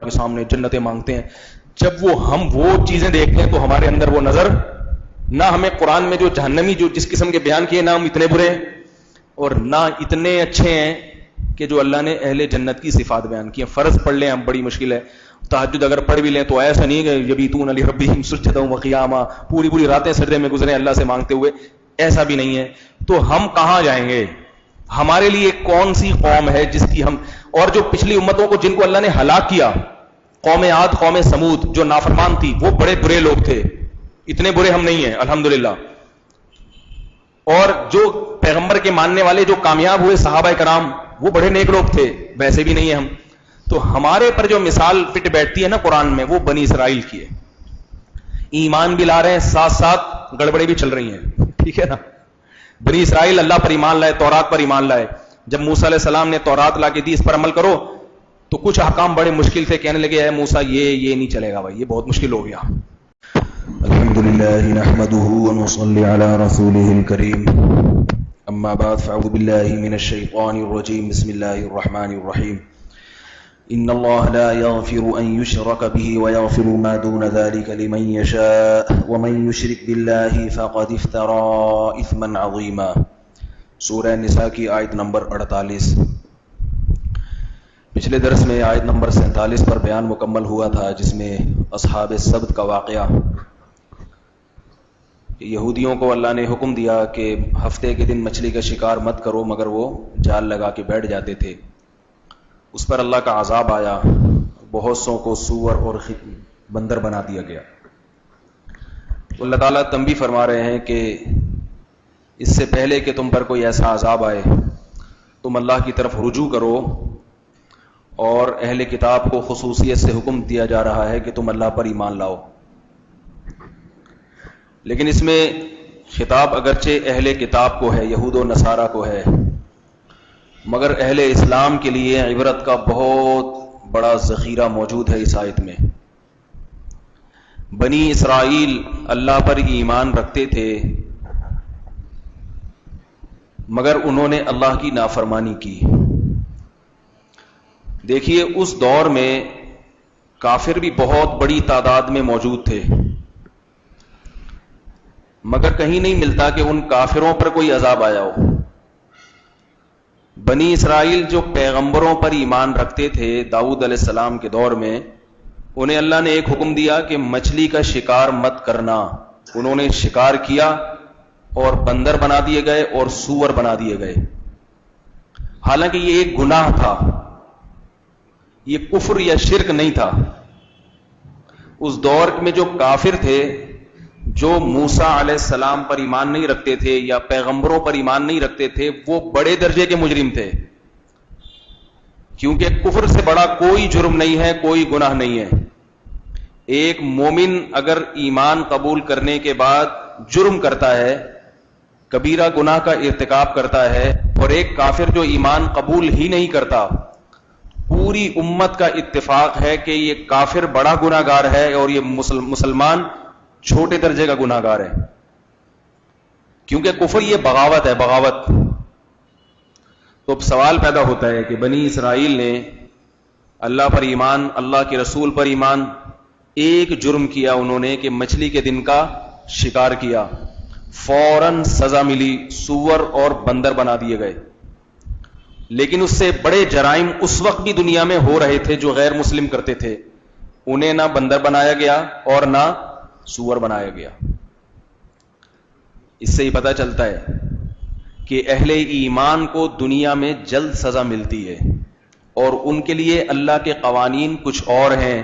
کے سامنے جنتیں مانگتے ہیں. جب ہم وہ چیزیں دیکھتے ہیں تو ہمارے اندر وہ نظر نہ ہمیں قرآن میں جو جہنمی جو جس قسم کے بیان کیے نہ ہم اتنے برے ہیں اور نہ اتنے اچھے ہیں کہ جو اللہ نے اہل جنت کی صفات بیان کی ہیں. فرض پڑھ لیں ہم, بڑی مشکل ہے. تہجد اگر پڑھ بھی لیں تو ایسا نہیں کہ یبیتون لربہم سجدا وقیاما, پوری راتیں سجدے میں گزریں اللہ سے مانگتے ہوئے, ایسا بھی نہیں ہے. تو ہم کہاں جائیں گے؟ ہمارے لیے کون سی قوم ہے جس کی ہم, اور جو پچھلی امتوں کو جن کو اللہ نے ہلاک کیا, قوم عاد قوم سمود جو نافرمان تھی, وہ بڑے برے لوگ تھے. اتنے برے ہم نہیں ہیں الحمدللہ. اور جو پیغمبر کے ماننے والے جو کامیاب ہوئے صحابہ کرام, وہ بڑے نیک لوگ تھے. ویسے بھی نہیں ہیں ہم. تو ہمارے پر جو مثال فٹ بیٹھتی ہے نا قرآن میں, وہ بنی اسرائیل کی ہے. ایمان بھی لا رہے ہیں, ساتھ ساتھ گڑبڑے بھی چل رہی ہیں. ٹھیک ہے نا. بنی اسرائیل اللہ پر ایمان لائے, تورات پر ایمان لائے. جب موسیٰ علیہ السلام نے تورات لا کے دی اس پر عمل کرو, تو کچھ احکام بڑے مشکل تھے. کہنے لگے اے موسیٰ یہ نہیں چلے گا بھائی, یہ بہت مشکل ہو گیا. الحمدللہ نحمده ونصلي على رسوله الكريم. اما بعد فاعوذ بالله من الشيطان الرجيم. بسم الله الرحمن الرحيم. ان الله لا يغفر ان يشرك به ويغفر ما دون ذلك لمن يشاء ومن يشرك بالله فقد افترى اثما عظيما. سورہ نساء کی آیت نمبر 48. پچھلے درس میں آیت نمبر 47 پر بیان مکمل ہوا تھا, جس میں اصحاب السبت کا واقعہ. یہودیوں کو اللہ نے حکم دیا کہ ہفتے کے دن مچھلی کا شکار مت کرو, مگر وہ جال لگا کے بیٹھ جاتے تھے. اس پر اللہ کا عذاب آیا, بہت سو کو سور اور بندر بنا دیا گیا. اللہ تعالیٰ تنبیہ فرما رہے ہیں کہ اس سے پہلے کہ تم پر کوئی ایسا عذاب آئے, تم اللہ کی طرف رجوع کرو. اور اہل کتاب کو خصوصیت سے حکم دیا جا رہا ہے کہ تم اللہ پر ایمان لاؤ. لیکن اس میں خطاب اگرچہ اہل کتاب کو ہے, یہود و نصارہ کو ہے, مگر اہل اسلام کے لیے عبرت کا بہت بڑا ذخیرہ موجود ہے اس آیت میں. بنی اسرائیل اللہ پر ایمان رکھتے تھے, مگر انہوں نے اللہ کی نافرمانی کی. دیکھیے اس دور میں کافر بھی بہت بڑی تعداد میں موجود تھے, مگر کہیں نہیں ملتا کہ ان کافروں پر کوئی عذاب آیا ہو. بنی اسرائیل جو پیغمبروں پر ایمان رکھتے تھے داؤد علیہ السلام کے دور میں, انہیں اللہ نے ایک حکم دیا کہ مچھلی کا شکار مت کرنا. انہوں نے شکار کیا اور بندر بنا دیے گئے اور سور بنا دیے گئے. حالانکہ یہ ایک گناہ تھا, یہ کفر یا شرک نہیں تھا. اس دور میں جو کافر تھے, جو موسیٰ علیہ السلام پر ایمان نہیں رکھتے تھے یا پیغمبروں پر ایمان نہیں رکھتے تھے, وہ بڑے درجے کے مجرم تھے. کیونکہ کفر سے بڑا کوئی جرم نہیں ہے, کوئی گناہ نہیں ہے. ایک مومن اگر ایمان قبول کرنے کے بعد جرم کرتا ہے, کبیرہ گناہ کا ارتکاب کرتا ہے, اور ایک کافر جو ایمان قبول ہی نہیں کرتا, پوری امت کا اتفاق ہے کہ یہ کافر بڑا گناہ گار ہے اور یہ مسلمان چھوٹے درجے کا گناہ گار ہے. کیونکہ کفر یہ بغاوت ہے, بغاوت. تو اب سوال پیدا ہوتا ہے کہ بنی اسرائیل نے اللہ پر ایمان, اللہ کے رسول پر ایمان, ایک جرم کیا انہوں نے کہ مچھلی کے دن کا شکار کیا, فوراً سزا ملی, سور اور بندر بنا دیے گئے. لیکن اس سے بڑے جرائم اس وقت بھی دنیا میں ہو رہے تھے جو غیر مسلم کرتے تھے. انہیں نہ بندر بنایا گیا اور نہ سور بنایا گیا. اس سے ہی پتہ چلتا ہے کہ اہل ایمان کو دنیا میں جلد سزا ملتی ہے, اور ان کے لیے اللہ کے قوانین کچھ اور ہیں,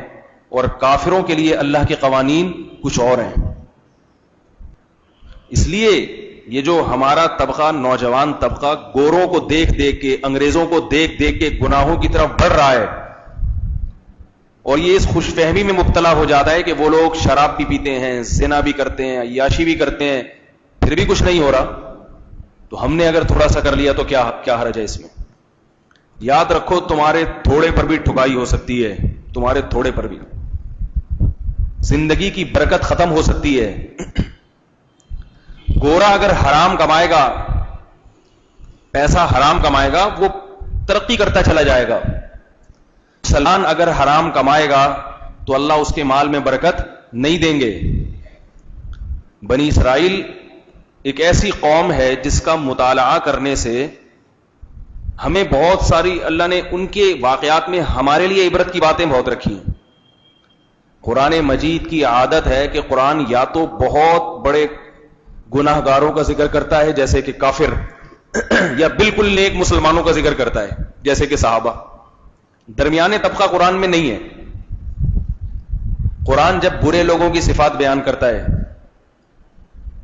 اور کافروں کے لیے اللہ کے قوانین کچھ اور ہیں. اس لیے یہ جو ہمارا طبقہ, نوجوان طبقہ, گوروں کو دیکھ دیکھ کے, انگریزوں کو دیکھ دیکھ کے گناہوں کی طرف بڑھ رہا ہے, اور یہ اس خوش فہمی میں مبتلا ہو جاتا ہے کہ وہ لوگ شراب بھی پیتے ہیں, زنا بھی کرتے ہیں, عیاشی بھی کرتے ہیں, پھر بھی کچھ نہیں ہو رہا, تو ہم نے اگر تھوڑا سا کر لیا تو کیا حرج ہے اس میں. یاد رکھو تمہارے تھوڑے پر بھی ٹھکائی ہو سکتی ہے, تمہارے تھوڑے پر بھی زندگی کی برکت ختم ہو سکتی ہے. گورا اگر حرام کمائے گا, پیسہ حرام کمائے گا, وہ ترقی کرتا چلا جائے گا. مسلمان اگر حرام کمائے گا تو اللہ اس کے مال میں برکت نہیں دیں گے. بنی اسرائیل ایک ایسی قوم ہے جس کا مطالعہ کرنے سے ہمیں بہت ساری اللہ نے ان کے واقعات میں ہمارے لیے عبرت کی باتیں بہت رکھی ہیں. قرآن مجید کی عادت ہے کہ قرآن یا تو بہت بڑے گناہ گاروں کا ذکر کرتا ہے جیسے کہ کافر، یا بالکل نیک مسلمانوں کا ذکر کرتا ہے جیسے کہ صحابہ. درمیانے طبقہ قرآن میں نہیں ہے. قرآن جب برے لوگوں کی صفات بیان کرتا ہے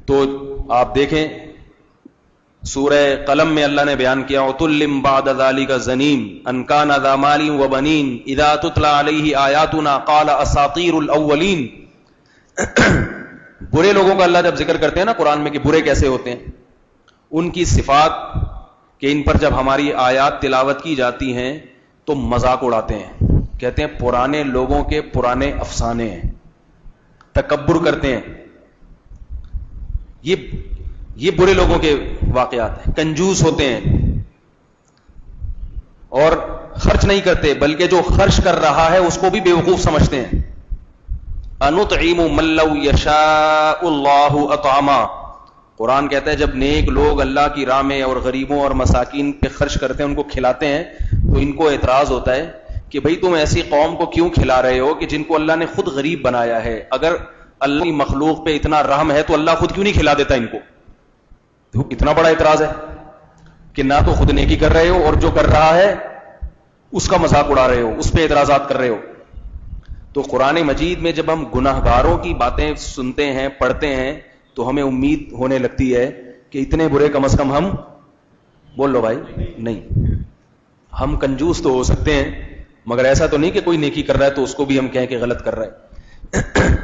تو آپ دیکھیں سورہ قلم میں اللہ نے بیان کیا عُتُلٍ بَعْدَ ذَلِكَ زَنِيمٍ أَن كَانَ ذَا مَالٍ وَبَنِينَ إِذَا تُتْلَى عَلَيْهِ آيَاتُنَا قَالَ أَسَاطِيرُ الْأَوَّلِينَ. برے لوگوں کا اللہ جب ذکر کرتے ہیں نا قرآن میں کہ برے کیسے ہوتے ہیں، ان کی صفات کہ ان پر جب ہماری آیات تلاوت کی جاتی ہیں تو مذاق اڑاتے ہیں، کہتے ہیں پرانے لوگوں کے پرانے افسانے ہیں، تکبر کرتے ہیں. یہ برے لوگوں کے واقعات ہیں. کنجوس ہوتے ہیں اور خرچ نہیں کرتے، بلکہ جو خرچ کر رہا ہے اس کو بھی بیوقوف سمجھتے ہیں. اَنُطْعِمُ مَن لَّوْ يَشَاءُ اللَّهُ أَطْعَمَا. قرآن کہتا ہے جب نیک لوگ اللہ کی راہ میں اور غریبوں اور مساکین پہ خرچ کرتے ہیں، ان کو کھلاتے ہیں، تو ان کو اعتراض ہوتا ہے کہ بھئی تم ایسی قوم کو کیوں کھلا رہے ہو کہ جن کو اللہ نے خود غریب بنایا ہے؟ اگر اللہ کی مخلوق پہ اتنا رحم ہے تو اللہ خود کیوں نہیں کھلا دیتا ان کو؟ تو اتنا بڑا اعتراض ہے کہ نہ تو خود نیکی کر رہے ہو اور جو کر رہا ہے اس کا مذاق اڑا رہے ہو، اس پہ اعتراضات کر رہے ہو. تو قرآن مجید میں جب ہم گناہگاروں کی باتیں سنتے ہیں، پڑھتے ہیں، تو ہمیں امید ہونے لگتی ہے کہ اتنے برے کم از کم ہم، بول لو بھائی، نہیں. ہم کنجوس تو ہو سکتے ہیں مگر ایسا تو نہیں کہ کوئی نیکی کر رہا ہے تو اس کو بھی ہم کہیں کہ غلط کر رہا ہے.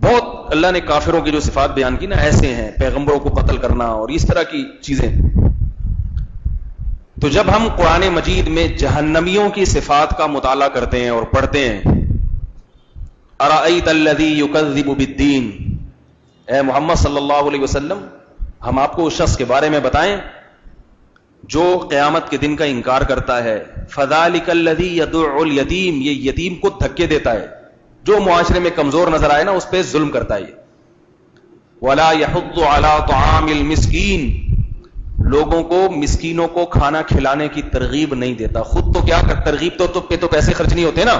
بہت اللہ نے کافروں کی جو صفات بیان کی نا ایسے ہیں، پیغمبروں کو قتل کرنا اور اس طرح کی چیزیں. تو جب ہم قرآن مجید میں جہنمیوں کی صفات کا مطالعہ کرتے ہیں اور پڑھتے ہیں، اَرَأَيْتَ الَّذِي يُكَذِّبُ بِالدِّينِ، اے محمد صلی اللہ علیہ وسلم ہم آپ کو اس شخص کے بارے میں بتائیں جو قیامت کے دن کا انکار کرتا ہے. فَذَلِكَ الَّذِي يَدُعُّ الْيَتِيمَ، یہ یتیم کو دھکے دیتا ہے، جو معاشرے میں کمزور نظر آئے نا اس پہ ظلم کرتا ہے. وَلَا يَحُضُّ عَلَىٰ طَعَامِ الْمِسْكِينِ، لوگوں کو، مسکینوں کو کھانا کھلانے کی ترغیب نہیں دیتا. خود تو کیا کر، ترغیب پہ تو پیسے خرچ نہیں ہوتے نا،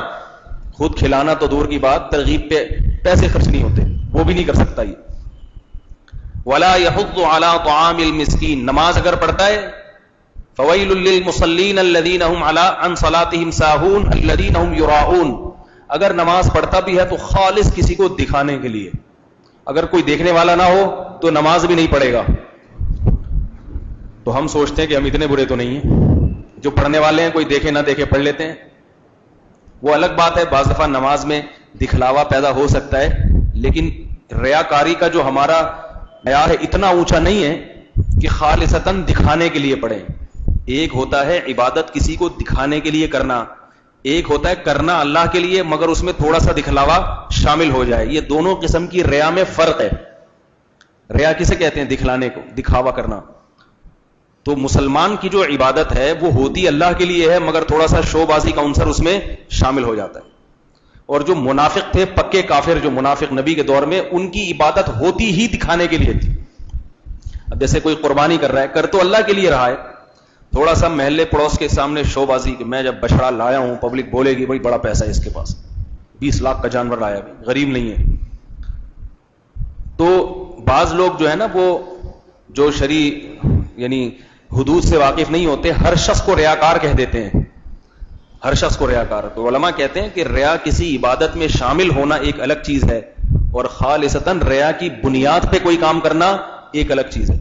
خود کھلانا تو دور کی بات، ترغیب پہ پیسے خرچ نہیں ہوتے، وہ بھی نہیں کر سکتا یہ. وَلَا يَحُضُّ عَلَىٰ طَعَامِ الْمِسْكِينِ، نماز اگر پڑھتا ہے فَوَيْلٌ لِّلْمُصَلِّينَ الَّذِينَ هُمْ عَنْ صَلَاتِهِمْ سَاهُونَ الَّذِينَ هُمْ يُرَاءُونَ. اگر نماز پڑھتا بھی ہے تو خالص کسی کو دکھانے کے لیے، اگر کوئی دیکھنے والا نہ ہو تو نماز بھی نہیں پڑھے گا. تو ہم سوچتے ہیں کہ ہم اتنے برے تو نہیں ہیں، جو پڑھنے والے ہیں کوئی دیکھے نہ دیکھے پڑھ لیتے ہیں. وہ الگ بات ہے، بعض دفعہ نماز میں دکھلاوا پیدا ہو سکتا ہے، لیکن ریاکاری کا جو ہمارا معیار ہے اتنا اونچا نہیں ہے کہ خالصتاً دکھانے کے لیے پڑھیں. ایک ہوتا ہے عبادت کسی کو دکھانے کے لیے کرنا، ایک ہوتا ہے کرنا اللہ کے لیے مگر اس میں تھوڑا سا دکھلاوا شامل ہو جائے. یہ دونوں قسم کی ریا میں فرق ہے. ریا کسے کہتے ہیں؟ دکھلانے کو، دکھاوا کرنا. تو مسلمان کی جو عبادت ہے وہ ہوتی اللہ کے لیے ہے مگر تھوڑا سا شو بازی کا عنصر اس میں شامل ہو جاتا ہے. اور جو منافق تھے، پکے کافر جو منافق نبی کے دور میں، ان کی عبادت ہوتی ہی دکھانے کے لیے تھی. اب جیسے کوئی قربانی کر رہا ہے، کر تو اللہ کے لیے رہا ہے، تھوڑا سا محلے پڑوس کے سامنے شو بازی کہ میں جب بچڑا لایا ہوں پبلک بولے گی بھائی بڑا پیسہ ہے اس کے پاس، 20 لاکھ کا جانور لایا، بھی غریب نہیں ہے. تو بعض لوگ جو ہے نا وہ جو شرعی یعنی حدود سے واقف نہیں ہوتے، ہر شخص کو ریاکار کہہ دیتے ہیں، ہر شخص کو ریاکار. تو علماء کہتے ہیں کہ ریا کسی عبادت میں شامل ہونا ایک الگ چیز ہے اور خالصتاً ریا کی بنیاد پہ کوئی کام کرنا ایک الگ چیز ہے.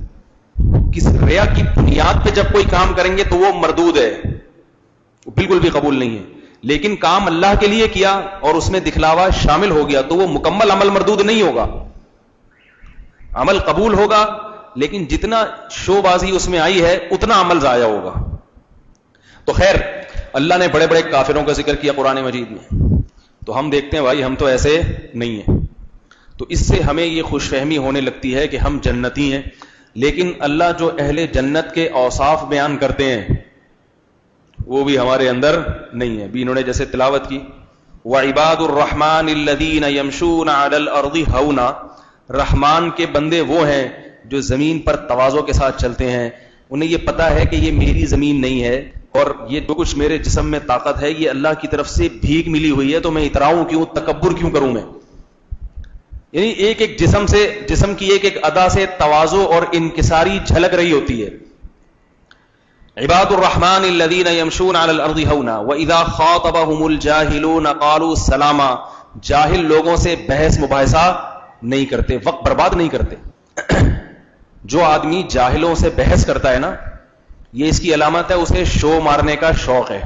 کس ریا کی بنیاد پہ جب کوئی کام کریں گے تو وہ مردود ہے، بالکل بھی قبول نہیں ہے. لیکن کام اللہ کے لیے کیا اور اس میں دکھلاوا شامل ہو گیا تو وہ مکمل عمل مردود نہیں ہوگا، عمل قبول ہوگا لیکن جتنا شو بازی اس میں آئی ہے اتنا عمل ضائع ہوگا. تو خیر اللہ نے بڑے بڑے کافروں کا ذکر کیا قرآن مجید میں، تو ہم دیکھتے ہیں بھائی ہم تو ایسے نہیں ہیں. تو اس سے ہمیں یہ خوش فہمی ہونے لگتی ہے کہ ہم جنتی ہیں. لیکن اللہ جو اہل جنت کے اوصاف بیان کرتے ہیں وہ بھی ہمارے اندر نہیں ہے. بھی انہوں نے جیسے تلاوت کی وَعِبَادُ الرَّحْمَنِ الَّذِينَ يَمْشُونَ عَلَى الْأَرْضِ هَوْنًا, رحمان کے بندے وہ ہیں جو زمین پر تواضع کے ساتھ چلتے ہیں. انہیں یہ پتا ہے کہ یہ میری زمین نہیں ہے اور یہ جو کچھ میرے جسم میں طاقت ہے یہ اللہ کی طرف سے بھیک ملی ہوئی ہے, تو میں اتراؤں کیوں, تکبر کیوں کروں میں. یعنی ایک ایک جسم کی ایک ایک ادا سے تواضع اور انکساری جھلک رہی ہوتی ہے. عباد الرحمن الذین یمشون علی الارض ہونا واذا خاطبهم الجاہلون قالوا سلاما, جاہل لوگوں سے بحث مباحثہ نہیں کرتے, وقت برباد نہیں کرتے. جو آدمی جاہلوں سے بحث کرتا ہے نا, یہ اس کی علامت ہے اسے شو مارنے کا شوق ہے,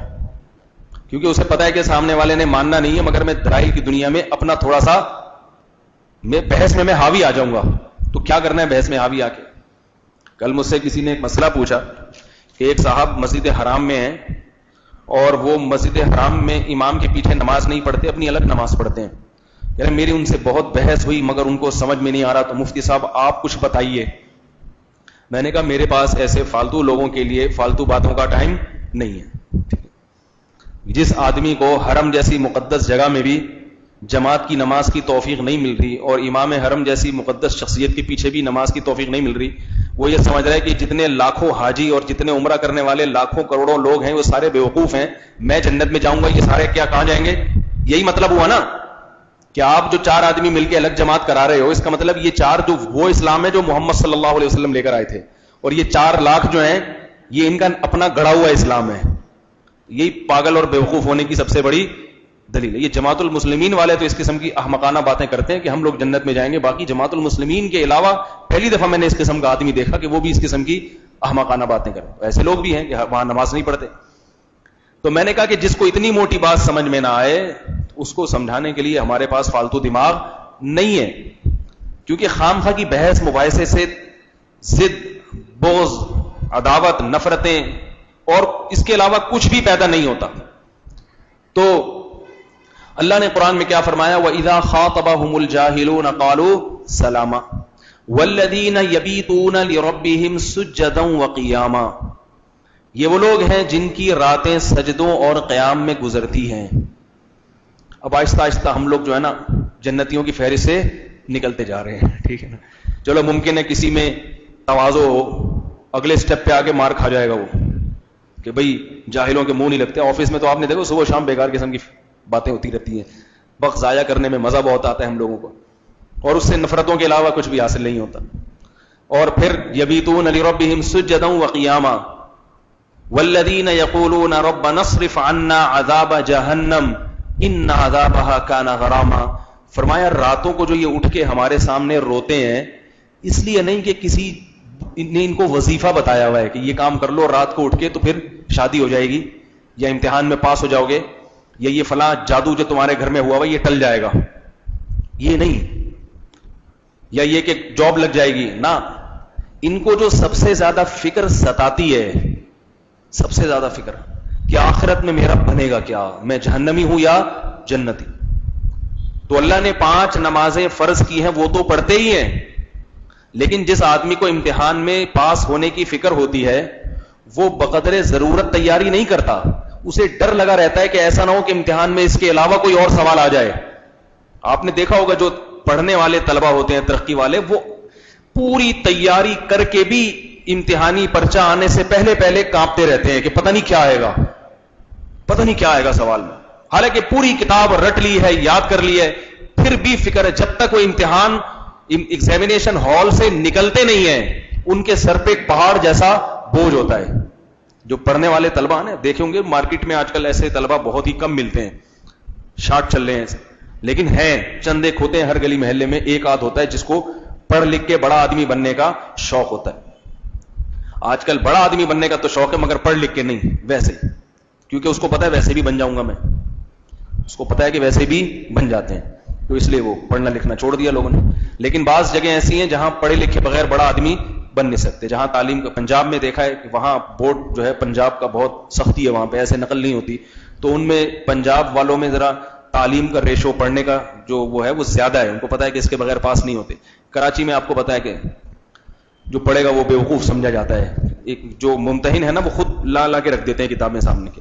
کیونکہ اسے پتا ہے کہ سامنے والے نے ماننا نہیں ہے, مگر میں دلائل کی دنیا میں اپنا تھوڑا سا بحث میں حاوی آ جاؤں گا. تو کیا کرنا ہے بحث میں حاوی آ کے. کل مجھ سے کسی نے ایک مسئلہ پوچھا کہ ایک صاحب مسجد حرام میں ہیں اور وہ مسجد حرام میں امام کے پیچھے نماز نہیں پڑھتے, اپنی الگ نماز پڑھتے ہیں. یعنی میری ان سے بہت بحث ہوئی مگر ان کو سمجھ میں نہیں آ رہا, تو مفتی صاحب آپ کچھ بتائیے. میں نے کہا میرے پاس ایسے فالتو لوگوں کے لیے فالتو باتوں کا ٹائم نہیں ہے. جس آدمی کو حرم جیسی مقدس جگہ میں بھی جماعت کی نماز کی توفیق نہیں مل رہی اور امام حرم جیسی مقدس شخصیت کے پیچھے بھی نماز کی توفیق نہیں مل رہی, وہ یہ سمجھ رہا ہے کہ جتنے لاکھوں حاجی اور جتنے عمرہ کرنے والے لاکھوں کروڑوں لوگ ہیں وہ سارے بیوقوف ہیں, میں جنت میں جاؤں گا, یہ سارے کیا کہاں جائیں گے. یہی مطلب ہوا نا کہ آپ جو 4 آدمی مل کے الگ جماعت کرا رہے ہو, اس کا مطلب یہ 4 جو وہ اسلام ہے جو محمد صلی اللہ علیہ وسلم لے کر آئے تھے, اور یہ 4 لاکھ جو ہیں یہ ان کا اپنا گڑا ہوا اسلام ہے. یہی پاگل اور بیوقوف ہونے کی سب سے بڑی دلیل ہے. یہ جماعت المسلمین والے تو اس قسم کی احمقانہ باتیں کرتے ہیں کہ ہم لوگ جنت میں جائیں گے, باقی جماعت المسلمین کے علاوہ پہلی دفعہ میں نے اس قسم کا آدمی دیکھا کہ وہ بھی اس قسم کی احمقانہ باتیں کریں. ایسے لوگ بھی ہیں کہ وہاں نماز نہیں پڑھتے. تو میں نے کہا کہ جس کو اتنی موٹی بات سمجھ میں نہ آئے اس کو سمجھانے کے لیے ہمارے پاس فالتو دماغ نہیں ہے, کیونکہ خام خواہ کی بحث مباحثے سے ضد, بغض, عداوت, نفرتیں اور اس کے علاوہ کچھ بھی پیدا نہیں ہوتا. تو اللہ نے قرآن میں کیا فرمایا, وَإِذَا خَاطَبَهُمُ الْجَاهِلُونَ قَالُوا سَلَامًا وَالَّذِينَ يَبِيتُونَ لِرَبِّهِمْ سُجَّدًا وَقِيَامًا, یہ وہ لوگ ہیں جن کی راتیں سجدوں اور قیام میں گزرتی ہیں. اب آہستہ آہستہ ہم لوگ جو ہے نا جنتیوں کی فہرست سے نکلتے جا رہے ہیں, ٹھیک ہے نا. چلو ممکن ہے کسی میں تواضع ہو, اگلے سٹیپ پہ آگے مار کھا جائے گا وہ کہ بھئی جاہلوں کے منہ نہیں لگتے. آفس میں تو آپ نے دیکھو صبح شام بیکار قسم کی باتیں ہوتی رہتی ہیں, وقت ضائع کرنے میں مزہ بہت آتا ہے ہم لوگوں کو, اور اس سے نفرتوں کے علاوہ کچھ بھی حاصل نہیں ہوتا. اور پھر یبیتون لربہم سجدا وقیاما والذین یقولون ربنا اصرف عنا عذاب جہنم ان عذابها کان غراما. فرمایا راتوں کو جو یہ اٹھ کے ہمارے سامنے روتے ہیں, اس لیے نہیں کہ کسی نے ان کو وظیفہ بتایا ہوا ہے کہ یہ کام کر لو رات کو اٹھ کے تو پھر شادی ہو جائے گی یا امتحان میں پاس ہو جاؤ گے یا یہ فلاں جادو جو تمہارے گھر میں ہوا ہوا یہ ٹل جائے گا, یہ نہیں, یا یہ کہ جاب لگ جائے گی نا. ان کو جو سب سے زیادہ فکر ستاتی ہے, سب سے زیادہ فکر کہ آخرت میں میرا بنے گا کیا, میں جہنمی ہوں یا جنتی. تو اللہ نے 5 نمازیں فرض کی ہیں, وہ تو پڑھتے ہی ہیں, لیکن جس آدمی کو امتحان میں پاس ہونے کی فکر ہوتی ہے وہ بقدر ضرورت تیاری نہیں کرتا, اسے ڈر لگا رہتا ہے کہ ایسا نہ ہو کہ امتحان میں اس کے علاوہ کوئی اور سوال آ جائے. آپ نے دیکھا ہوگا جو پڑھنے والے طلبہ ہوتے ہیں ترقی والے, وہ پوری تیاری کر کے بھی امتحانی پرچہ آنے سے پہلے کانپتے رہتے ہیں کہ پتہ نہیں کیا آئے گا, پتہ نہیں کیا آئے گا سوال میں, حالانکہ پوری کتاب رٹ لی ہے, یاد کر لی ہے, پھر بھی فکر ہے. جب تک وہ امتحان ایگزامینیشن ہال سے نکلتے نہیں ہیں ان کے سر پہ ایک پہاڑ جیسا بوجھ ہوتا ہے. جو پڑھنے والے طلبہ ہیں دیکھیں ہوں گے مارکیٹ میں آج کل ایسے طلبہ بہت ہی کم ملتے ہیں, شارٹ چل رہے ہیں, لیکن ہیں چند ایک ہوتے ہیں ہر گلی محلے میں, ایک آدھ ہوتا ہے جس کو پڑھ لکھ کے بڑا آدمی بننے کا شوق ہوتا ہے. آج کل بڑا آدمی بننے کا تو شوق ہے مگر پڑھ لکھ کے نہیں, ویسے, کیونکہ اس کو پتا ہے ویسے بھی بن جاؤں گا میں, اس کو پتا ہے کہ ویسے بھی بن جاتے ہیں, تو اس لیے وہ پڑھنا لکھنا چھوڑ دیا لوگوں نے. لیکن بعض جگہ ایسی ہیں جہاں پڑھے لکھے بغیر بڑا آدمی بن نہیں سکتے, جہاں تعلیم کا, پنجاب میں دیکھا ہے کہ وہاں بورڈ جو ہے پنجاب کا بہت سختی ہے, وہاں پہ ایسے نقل نہیں ہوتی, تو ان میں پنجاب والوں میں ذرا تعلیم کا ریشو پڑھنے کا جو وہ ہے وہ زیادہ ہے, ان کو پتا ہے کہ اس کے بغیر پاس نہیں ہوتے. کراچی میں آپ کو پتا ہے کہ جو پڑھے گا وہ بیوقوف سمجھا جاتا ہے, ایک جو ممتحن ہے نا وہ خود لا کے رکھ دیتے ہیں کتابیں سامنے کے.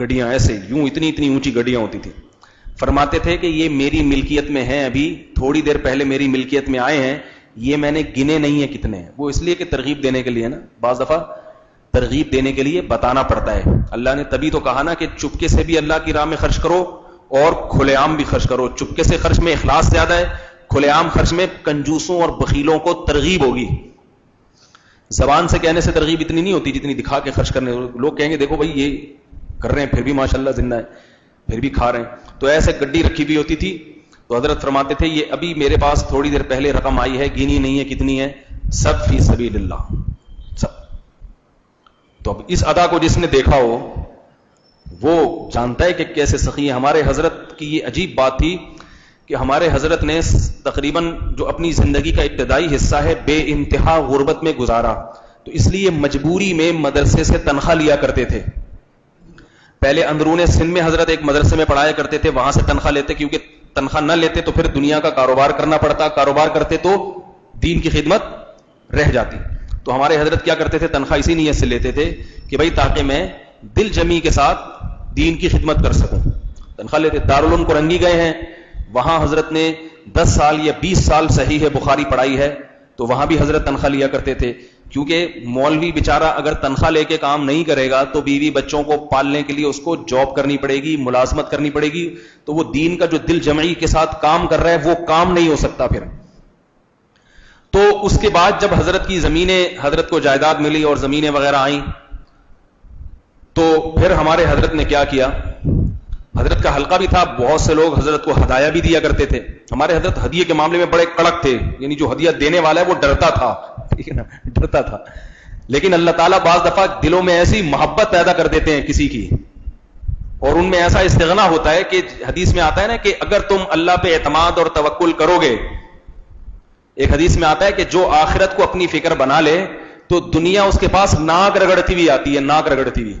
گڈیاں ایسے یوں اتنی اتنی اونچی گڈیاں ہوتی تھی. فرماتے تھے کہ یہ میری ملکیت میں ہیں, ابھی تھوڑی دیر پہلے میری ملکیت میں آئے ہیں, یہ میں نے گنے نہیں ہیں کتنے ہیں. وہ اس لیے کہ ترغیب دینے کے لیے نا, بعض دفعہ ترغیب دینے کے لیے بتانا پڑتا ہے. اللہ نے تبھی تو کہا نا کہ چپکے سے بھی اللہ کی راہ میں خرچ کرو اور کھلے عام بھی خرچ کرو. چپکے سے خرچ میں اخلاص زیادہ ہے, کھلے عام خرچ میں کنجوسوں اور بخیلوں کو ترغیب ہوگی. زبان سے کہنے سے ترغیب اتنی نہیں ہوتی جتنی دکھا کے خرچ کرنے. لوگ کہیں گے دیکھو بھائی یہ کر رہے ہیں پھر بھی ماشاءاللہ زندہ ہے, پھر بھی کھا رہے ہیں. تو ایسے گڈی رکھی ہوئی ہوتی تھی. تو حضرت فرماتے تھے یہ ابھی میرے پاس تھوڑی دیر پہلے رقم آئی ہے, گنی نہیں ہے کتنی ہے, سب فی سبیل اللہ سب. تو اب اس ادا کو جس نے دیکھا ہو وہ جانتا ہے کہ کیسے سخی ہے. ہمارے حضرت کی یہ عجیب بات تھی کہ ہمارے حضرت نے تقریباً جو اپنی زندگی کا ابتدائی حصہ ہے بے انتہا غربت میں گزارا. تو اس لیے مجبوری میں مدرسے سے تنخواہ لیا کرتے تھے. پہلے اندرون سندھ میں حضرت ایک مدرسے میں پڑھایا کرتے تھے, وہاں سے تنخواہ لیتے, کیونکہ تنخواہ نہ لیتے تو پھر دنیا کا کاروبار کرنا پڑتا, کاروبار کرتے تو دین کی خدمت رہ جاتی. تو ہمارے حضرت کیا کرتے تھے, تنخواہ اسی نیت سے لیتے تھے کہ بھائی تاکہ میں دل جمی کے ساتھ دین کی خدمت کر سکوں. تنخواہ لیتے. دارالعلوم کرنگی گئے ہیں, وہاں حضرت نے 10 سال یا 20 سال صحیح بخاری پڑھائی ہے, تو وہاں بھی حضرت تنخواہ لیا کرتے تھے. کیونکہ مولوی بیچارہ اگر تنخواہ لے کے کام نہیں کرے گا تو بیوی بچوں کو پالنے کے لیے اس کو جاب کرنی پڑے گی, ملازمت کرنی پڑے گی, تو وہ دین کا جو دل جمعی کے ساتھ کام کر رہا ہے وہ کام نہیں ہو سکتا پھر. تو اس کے بعد جب حضرت کی زمینیں, حضرت کو جائیداد ملی اور زمینیں وغیرہ آئیں, تو پھر ہمارے حضرت نے کیا کیا, حضرت کا حلقہ بھی تھا, بہت سے لوگ حضرت کو ہدایہ بھی دیا کرتے تھے. ہمارے حضرت ہدیے کے معاملے میں بڑے کڑک تھے, یعنی جو ہدیہ دینے والا ہے وہ ڈرتا تھا, ٹھیک ہے نا, ڈرتا تھا. لیکن اللہ تعالیٰ بعض دفعہ دلوں میں ایسی محبت پیدا کر دیتے ہیں کسی کی, اور ان میں ایسا استغنا ہوتا ہے کہ حدیث میں آتا ہے نا کہ اگر تم اللہ پہ اعتماد اور توکل کرو گے, ایک حدیث میں آتا ہے کہ جو آخرت کو اپنی فکر بنا لے تو دنیا اس کے پاس ناک رگڑتی ہوئی آتی ہے, ناک رگڑتی ہوئی.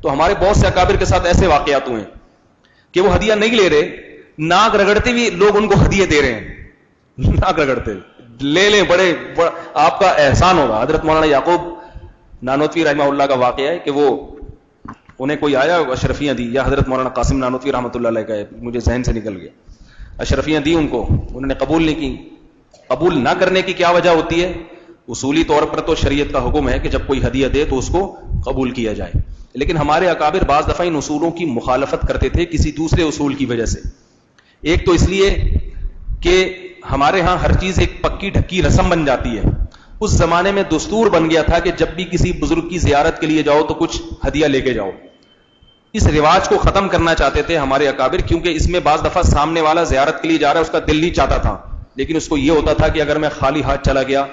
تو ہمارے بہت سے اکابر کے ساتھ ایسے واقعات ہوئے ہیں کہ وہ ہدیہ نہیں لے رہے, ناک رگڑتے ہوئے لوگ ان کو ہدیے دے رہے ہیں, ناک رگڑتے لے لیں, بڑے آپ کا احسان ہوگا. حضرت مولانا یعقوب نانوتوی رحمہ اللہ کا واقعہ ہے کہ وہ انہیں کوئی آیا اشرفیاں دی, یا حضرت مولانا قاسم نانوتوی رحمۃ اللہ علیہ کا ہے, مجھے ذہن سے نکل گیا, اشرفیاں دی ان کو, انہوں نے قبول نہیں کی. قبول نہ کرنے کی کیا وجہ ہوتی ہے؟ اصولی طور پر تو شریعت کا حکم ہے کہ جب کوئی ہدیہ دے تو اس کو قبول کیا جائے, لیکن ہمارے اکابر بعض دفعہ ان اصولوں کی مخالفت کرتے تھے کسی دوسرے اصول کی وجہ سے. ایک تو اس لیے کہ ہمارے ہاں ہر چیز ایک پکی ڈھکی رسم بن جاتی ہے. اس زمانے میں دستور بن گیا تھا کہ جب بھی کسی بزرگ کی زیارت کے لیے جاؤ تو کچھ ہدیہ لے کے جاؤ. اس رواج کو ختم کرنا چاہتے تھے ہمارے اکابر, کیونکہ اس میں بعض دفعہ سامنے والا زیارت کے لیے جا رہا ہے, اس کا دل نہیں چاہتا تھا, لیکن اس کو یہ ہوتا تھا کہ اگر میں خالی ہاتھ چلا گیا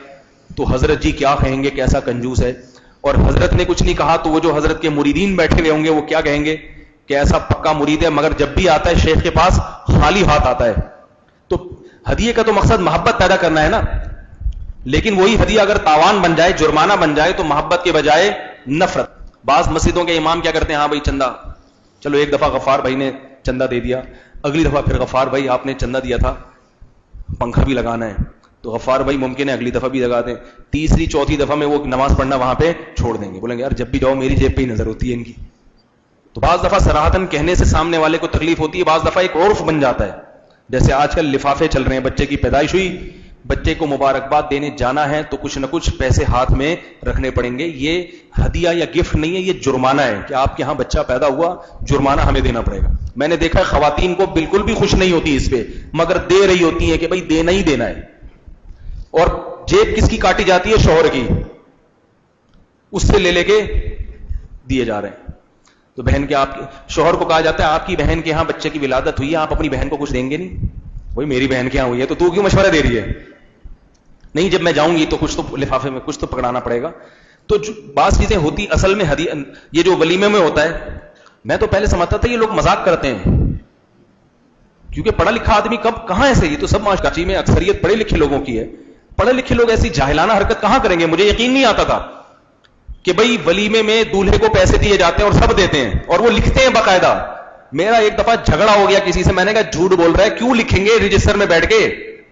تو حضرت جی کیا کہیں گے, کیسا کنجوس ہے, اور حضرت نے کچھ نہیں کہا تو وہ جو حضرت کے مریدین بیٹھے ہوئے ہوں گے وہ کیا کہیں گے کہ ایسا پکا مرید ہے, مگر جب بھی آتا ہے شیخ کے پاس خالی ہاتھ آتا ہے. تو ہدیے کا تو مقصد محبت پیدا کرنا ہے نا, لیکن وہی ہدیہ اگر تاوان بن جائے, جرمانہ بن جائے, تو محبت کے بجائے نفرت. بعض مسجدوں کے امام کیا کرتے ہیں, ہاں بھائی چندہ, چلو ایک دفعہ غفار بھائی نے چندہ دے دیا, اگلی دفعہ پھر غفار بھائی آپ نے چندہ دیا تھا, پنکھا بھی لگانا ہے, تو غفار بھائی ممکن ہے اگلی دفعہ بھی لگا دیں, تیسری چوتھی دفعہ میں وہ نماز پڑھنا وہاں پہ چھوڑ دیں گے, بولیں گے یار جب بھی جاؤ میری جیب پہ ہی نظر ہوتی ہے ان کی. تو بعض دفعہ صراحتاً کہنے سے سامنے والے کو تکلیف ہوتی ہے, بعض دفعہ ایک عرف بن جاتا ہے. جیسے آج کل لفافے چل رہے ہیں, بچے کی پیدائش ہوئی, بچے کو مبارکباد دینے جانا ہے تو کچھ نہ کچھ پیسے ہاتھ میں رکھنے پڑیں گے. یہ ہدیہ یا گفٹ نہیں ہے, یہ جرمانہ ہے کہ آپ کے ہاں بچہ پیدا ہوا, جرمانہ ہمیں دینا پڑے گا. میں نے دیکھا ہے خواتین کو بالکل بھی خوش نہیں ہوتی اس پہ, مگر دے رہی ہوتی ہیں کہ بھائی دینا ہی دینا ہے. اور جیب کس کی کاٹی جاتی ہے؟ شوہر کی, اس سے لے کے دیے جا رہے ہیں. تو بہن کے آپ کے شوہر کو کہا جاتا ہے آپ کی بہن کے ہاں بچے کی ولادت ہوئی ہے, آپ اپنی بہن کو کچھ دیں گے نہیں؟ وہی میری بہن کے ہاں ہوئی ہے تو کیوں مشورہ دے رہی ہے؟ نہیں, جب میں جاؤں گی تو کچھ تو لفافے میں کچھ تو پکڑانا پڑے گا. تو بعض چیزیں ہوتی اصل میں ہدیہ, یہ جو ولیمے میں ہوتا ہے, میں تو پہلے سمجھتا تھا یہ لوگ مذاق کرتے ہیں, کیونکہ پڑھا لکھا آدمی کب کہاں ایسے, یہ تو سب معاشرے میں اکثریت پڑھے لکھے لوگوں کی ہے, پڑھے لکھے لوگ ایسی جاہلانہ حرکت کہاں کریں گے؟ مجھے یقین نہیں آتا تھا کہ بھئی ولیمے میں دولہے کو پیسے دیے جاتے ہیں اور سب دیتے ہیں اور وہ لکھتے ہیں باقاعدہ. میرا ایک دفعہ جھگڑا ہو گیا کسی سے, میں نے کہا جھوٹ بول رہا ہے, کیوں لکھیں گے رجسٹر میں بیٹھ کے؟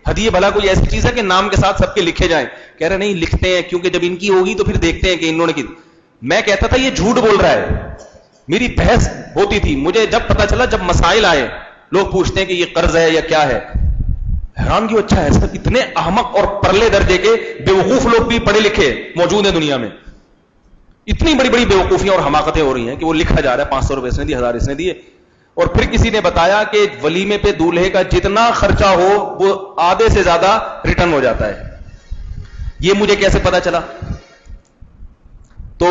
ہدیے بھلا کوئی ایسی چیز ہے کہ نام کے ساتھ سب کے لکھے جائیں؟ کہہ رہے نہیں لکھتے ہیں, کیونکہ جب ان کی ہوگی تو پھر دیکھتے ہیں کہ انہوں نے کی. میں کہتا تھا یہ جھوٹ بول رہا ہے, میری بحث ہوتی تھی. مجھے جب پتا چلا, جب مسائل آئے, لوگ پوچھتے ہیں کہ یہ قرض ہے یا کیا ہے, حیران کیوں, اچھا ہے سر, اتنے احمق اور پرلے درجے کے بیوقوف لوگ بھی پڑھے لکھے موجود ہیں دنیا میں. اتنی بڑی بڑی بیوقوفیاں اور حماقتیں ہو رہی ہیں کہ وہ لکھا جا رہا ہے 500 روپے اس نے دیے, 1000 اس نے دیے, اور پھر کسی نے بتایا کہ ولیمے پہ دولہے کا جتنا خرچہ ہو وہ آدھے سے زیادہ ریٹرن ہو جاتا ہے. یہ مجھے کیسے پتا چلا؟ تو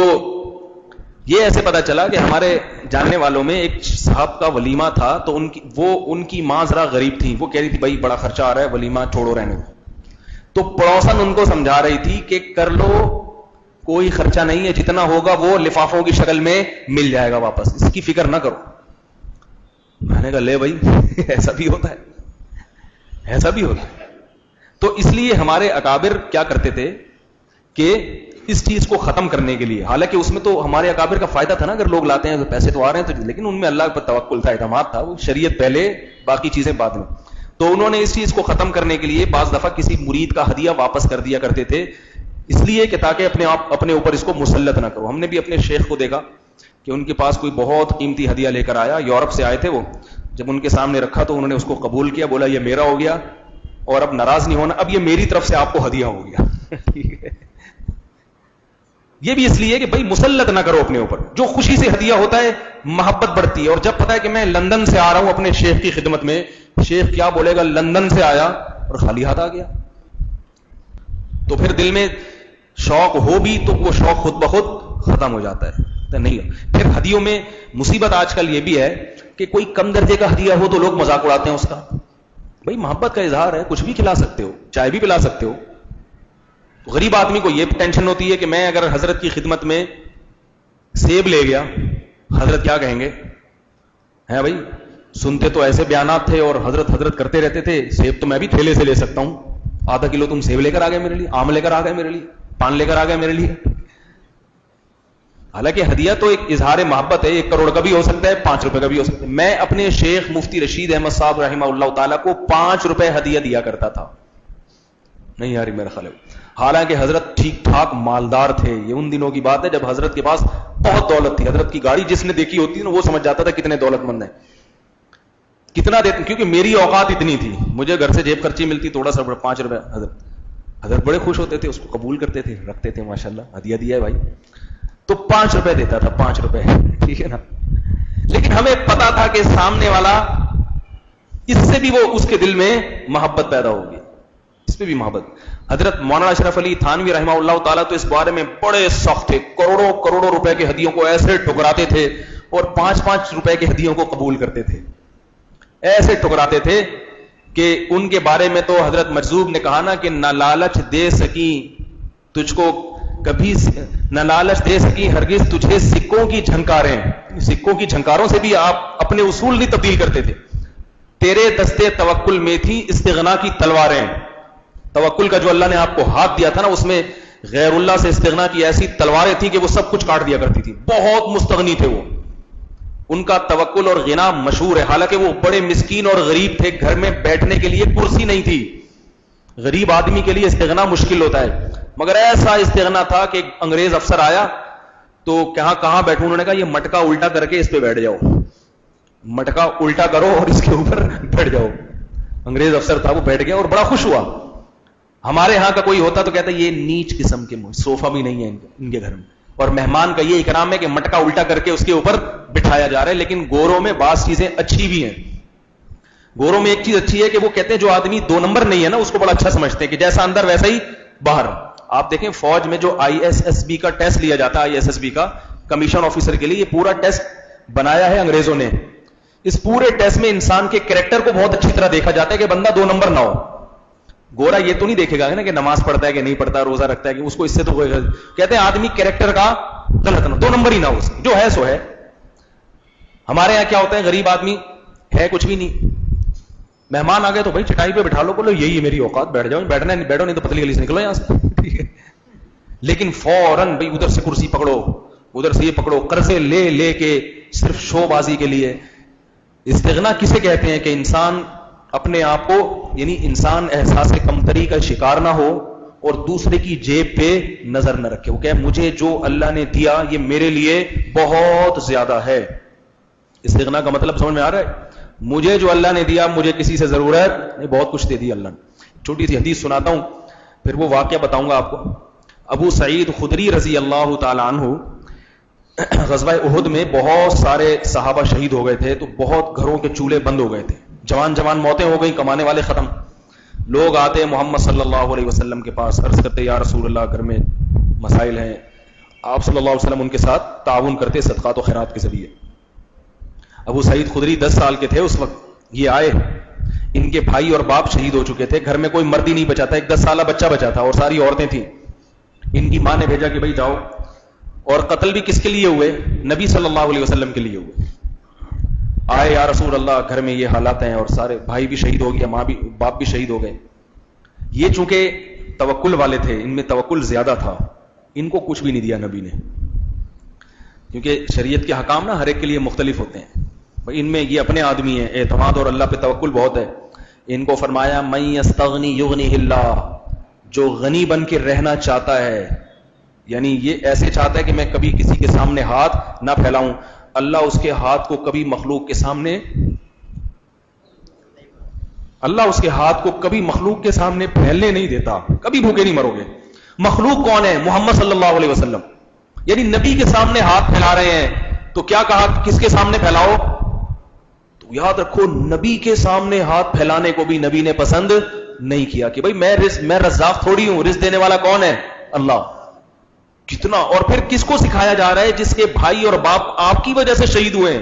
یہ ایسے پتا چلا کہ ہمارے جاننے والوں میں ایک صاحب کا ولیمہ تھا, تو ان کی ماں ذرا غریب تھی. وہ کہہ رہی تھی بھائی بڑا خرچہ آ رہا ہے, ولیمہ چھوڑو رہنے دو. تو پڑوسن ان کو سمجھا رہی تھی کہ کر لو, کوئی خرچہ نہیں ہے, جتنا ہوگا وہ لفافوں کی شکل میں مل جائے گا واپس, اس کی فکر نہ کرو. میں نے کہا لے بھائی ایسا بھی ہوتا ہے, ایسا بھی ہوتا ہے. تو اس لیے ہمارے اکابر کیا کرتے تھے کہ اس چیز کو ختم کرنے کے لیے, حالانکہ اس میں تو ہمارے اکابر کا فائدہ تھا نا, اگر لوگ لاتے ہیں تو پیسے تو آ رہے ہیں تو, لیکن ان میں اللہ پر توکل تھا, اعتماد تھا, وہ شریعت پہلے باقی چیزیں بعد میں. تو انہوں نے اس چیز کو ختم کرنے کے لیے بعض دفعہ کسی مرید کا ہدیہ واپس کر دیا کرتے تھے, اس لیے کہ تاکہ اپنے اوپر اس کو مسلط نہ کرو. ہم نے بھی اپنے شیخ کو دیکھا کہ ان کے پاس کوئی بہت قیمتی ہدیہ لے کر آیا, یورپ سے آئے تھے وہ, جب ان کے سامنے رکھا تو انہوں نے اس کو قبول کیا, بولا یہ میرا ہو گیا اور اب ناراض نہیں ہونا, اب یہ میری طرف سے آپ کو ہدیہ ہو گیا. ٹھیک ہے, یہ بھی اس لیے کہ بھائی مسلط نہ کرو اپنے اوپر. جو خوشی سے ہدیہ ہوتا ہے محبت بڑھتی ہے. اور جب پتا ہے کہ میں لندن سے آ رہا ہوں اپنے شیخ کی خدمت میں, شیخ کیا بولے گا, لندن سے آیا اور خالی ہاتھ آ گیا, تو پھر دل میں شوق ہو بھی تو وہ شوق خود بخود ختم ہو جاتا ہے. نہیں, پھر ہدیوں میں مصیبت آج کل یہ بھی ہے کہ کوئی کم درجے کا ہدیہ ہو تو لوگ مذاق اڑاتے ہیں اس کا. بھائی محبت کا اظہار ہے, کچھ بھی کھلا سکتے ہو, چائے بھی پلا سکتے ہو. غریب آدمی کو یہ ٹینشن ہوتی ہے کہ میں اگر حضرت کی خدمت میں سیب لے گیا, حضرت کیا کہیں گے, ہے بھائی سنتے تو ایسے بیانات تھے اور حضرت کرتے رہتے تھے, سیب تو میں بھی تھیلے سے لے سکتا ہوں, آدھا کلو تم سیب لے کر آ گئے میرے لیے, آم لے کر آ گئے میرے لیے, پان لے کر آ گئے میرے لیے. حالانکہ ہدیہ تو ایک اظہار محبت ہے, 1 کروڑ کا بھی ہو سکتا ہے, 5 روپے کا بھی ہو سکتا ہے. میں اپنے شیخ مفتی رشید احمد صاحب رحمہ اللہ تعالیٰ کو 5 روپے ہدیہ دیا کرتا تھا. نہیں یاری میرا خیال ہے, حالانکہ حضرت ٹھیک ٹھاک مالدار تھے. یہ ان دنوں کی بات ہے جب حضرت کے پاس بہت دولت تھی. حضرت کی گاڑی جس نے دیکھی ہوتی نا وہ سمجھ جاتا تھا کتنے دولت مند ہیں, کتنا دیتے, کیونکہ میری اوقات اتنی تھی, مجھے گھر سے جیب خرچی ملتی تھوڑا سا, 5 روپے. حضرت بڑے خوش ہوتے تھے, اس کو قبول کرتے تھے, رکھتے تھے, ماشاءاللہ ہدیہ دیا ہے بھائی, تو 5 روپے دیتا تھا, 5 روپے, ٹھیک ہے نا. لیکن ہمیں پتا تھا کہ سامنے والا, اس سے بھی وہ اس کے دل میں محبت پیدا ہوگی, اس پہ بھی محبت. حضرت مولانا اشرف علی تھانوی رحمہ اللہ تعالیٰ تو اس بارے میں بڑے سخت تھے, کروڑوں روپے کے ہدیوں کو ایسے ٹکراتے تھے اور 5 روپے کے ہدیوں کو قبول کرتے تھے, ایسے ٹکراتے تھے کہ ان کے بارے میں تو حضرت مجذوب نے کہا نا کہ نہ لالچ دے سکی تجھ کو کبھی, نہ لالچ دے سکی ہرگز تجھے سکوں کی جھنکاریں. سکوں کی جھنکاروں سے بھی آپ اپنے اصول نہیں تبدیل کرتے تھے. تیرے دستے توکل میں تھی استغنا کی تلواریں. توکل کا جو اللہ نے آپ کو ہاتھ دیا تھا نا, اس میں غیر اللہ سے استغنا کی ایسی تلواریں تھیں کہ وہ سب کچھ کاٹ دیا کرتی تھی. بہت مستغنی تھے وہ, ان کا توکل اور غنا مشہور ہے. حالانکہ وہ بڑے مسکین اور غریب تھے, گھر میں بیٹھنے کے لیے کرسی نہیں تھی. غریب آدمی کے لیے استغنا مشکل ہوتا ہے, مگر ایسا استغنا تھا کہ انگریز افسر آیا تو کہاں بیٹھوں, انہوں نے کہا یہ مٹکا الٹا کر کے اس پہ بیٹھ جاؤ, مٹکا الٹا کرو اور اس کے اوپر بیٹھ جاؤ. انگریز افسر تھا, وہ بیٹھ گیا اور بڑا خوش ہوا. ہمارے ہاں کا کوئی ہوتا تو کہتا یہ نیچ قسم کے, صوفہ بھی نہیں ہے ان کے گھر میں, اور مہمان کا یہ اکرام ہے کہ مٹکا الٹا کر کے اس کے اوپر بٹھایا جا رہا ہے. لیکن گوروں میں بعض چیزیں اچھی بھی ہیں. گوروں میں ایک چیز اچھی ہے کہ وہ کہتے ہیں جو آدمی 2 نمبر نہیں ہے نا اس کو بڑا اچھا سمجھتے ہیں, کہ جیسا اندر ویسا ہی باہر. آپ دیکھیں فوج میں جو ISSB کا ٹیسٹ لیا جاتا ہے, ISSB کا کمیشن آفیسر کے لیے, یہ پورا ٹیسٹ بنایا ہے انگریزوں نے. اس پورے ٹیسٹ میں انسان کے کریکٹر کو بہت اچھی طرح دیکھا جاتا ہے کہ بندہ 2 نمبر نہ ہو. گورا یہ تو نہیں دیکھے گا نا کہ نماز پڑھتا ہے کہ نہیں پڑھتا, روزہ رکھتا ہے کہ اس کو اس سے تو کہتے ہیں آدمی کریکٹر کا غلط نہ, 2 نمبر ہی نہ ہو, جو ہے سو ہے. ہمارے یہاں کیا ہوتا ہے, غریب آدمی ہے کچھ بھی نہیں, مہمان آ گئے تو بھائی چٹائی پہ بٹھا لو, بولو یہی میری اوقات, بیٹھ جاؤ, بیٹھنا نہیں بیٹھو, نہیں تو پتلی گلی سے نکلو یہاں سے, ٹھیک ہے. لیکن فوراً بھائی ادھر سے کرسی پکڑو, ادھر سے یہ پکڑو, قرضے لے کے صرف شو بازی کے لیے. استغنا کسے کہتے ہیں کہ انسان اپنے آپ کو, یعنی انسان احساس کمتری کا شکار نہ ہو اور دوسرے کی جیب پہ نظر نہ رکھے. وہ کہ مجھے جو اللہ نے دیا یہ میرے لیے بہت زیادہ ہے. استغنا کا مطلب سمجھ میں آ رہا ہے؟ مجھے جو اللہ نے دیا مجھے کسی سے ضرورت نہیں, بہت کچھ دے دیا اللہ نے. چھوٹی سی حدیث سناتا ہوں پھر وہ واقعہ بتاؤں گا آپ کو. ابو سعید خدری رضی اللہ تعالی عنہ غزوہ احد میں بہت سارے صحابہ شہید ہو گئے تھے, تو بہت گھروں کے چولہے بند ہو گئے تھے, جوان موتیں ہو گئیں, کمانے والے ختم. لوگ آتے محمد صلی اللہ علیہ وسلم کے پاس, عرض کرتے یا رسول اللہ گھر میں مسائل ہیں. آپ صلی اللہ علیہ وسلم ان کے ساتھ تعاون کرتے صدقات و خیرات کے ذریعے. ابو سعید خدری 10 سال کے تھے اس وقت. یہ آئے, ان کے بھائی اور باپ شہید ہو چکے تھے, گھر میں کوئی مرد ہی نہیں بچا تھا, ایک 10 سالہ بچہ بچا تھا اور ساری عورتیں تھیں. ان کی ماں نے بھیجا کہ بھائی جاؤ, اور قتل بھی کس کے لیے ہوئے؟ نبی صلی اللہ علیہ وسلم کے لیے ہوئے. آئے یا رسول اللہ گھر میں یہ حالات ہیں اور سارے بھائی بھی شہید ہو گیا, ماں بھی باپ بھی شہید ہو گئے. یہ چونکہ توکل والے تھے, ان میں توکل زیادہ تھا, ان کو کچھ بھی نہیں دیا نبی نے, کیونکہ شریعت کے حکام نا ہر ایک کے لیے مختلف ہوتے ہیں. ان میں یہ اپنے آدمی ہیں, اعتماد اور اللہ پہ توکل بہت ہے. ان کو فرمایا من یستغنی یغنیہ اللہ, جو غنی بن کے رہنا چاہتا ہے, یعنی یہ ایسے چاہتا ہے کہ میں کبھی کسی کے سامنے ہاتھ نہ پھیلاؤں, اللہ اس کے ہاتھ کو کبھی مخلوق کے سامنے, اللہ اس کے ہاتھ کو کبھی مخلوق کے سامنے پھیلنے نہیں دیتا. کبھی بھوکے نہیں مرو گے. مخلوق کون ہے؟ محمد صلی اللہ علیہ وسلم. یعنی نبی کے سامنے ہاتھ پھیلا رہے ہیں تو کیا کہا کس کے سامنے پھیلاؤ؟ تو یاد رکھو نبی کے سامنے ہاتھ پھیلانے کو بھی نبی نے پسند نہیں کیا کہ بھائی میں رزاق تھوڑی ہوں, رزق دینے والا کون ہے؟ اللہ. کتنا, اور پھر کس کو سکھایا جا رہا ہے؟ جس کے بھائی اور باپ آپ کی وجہ سے شہید ہوئے ہیں.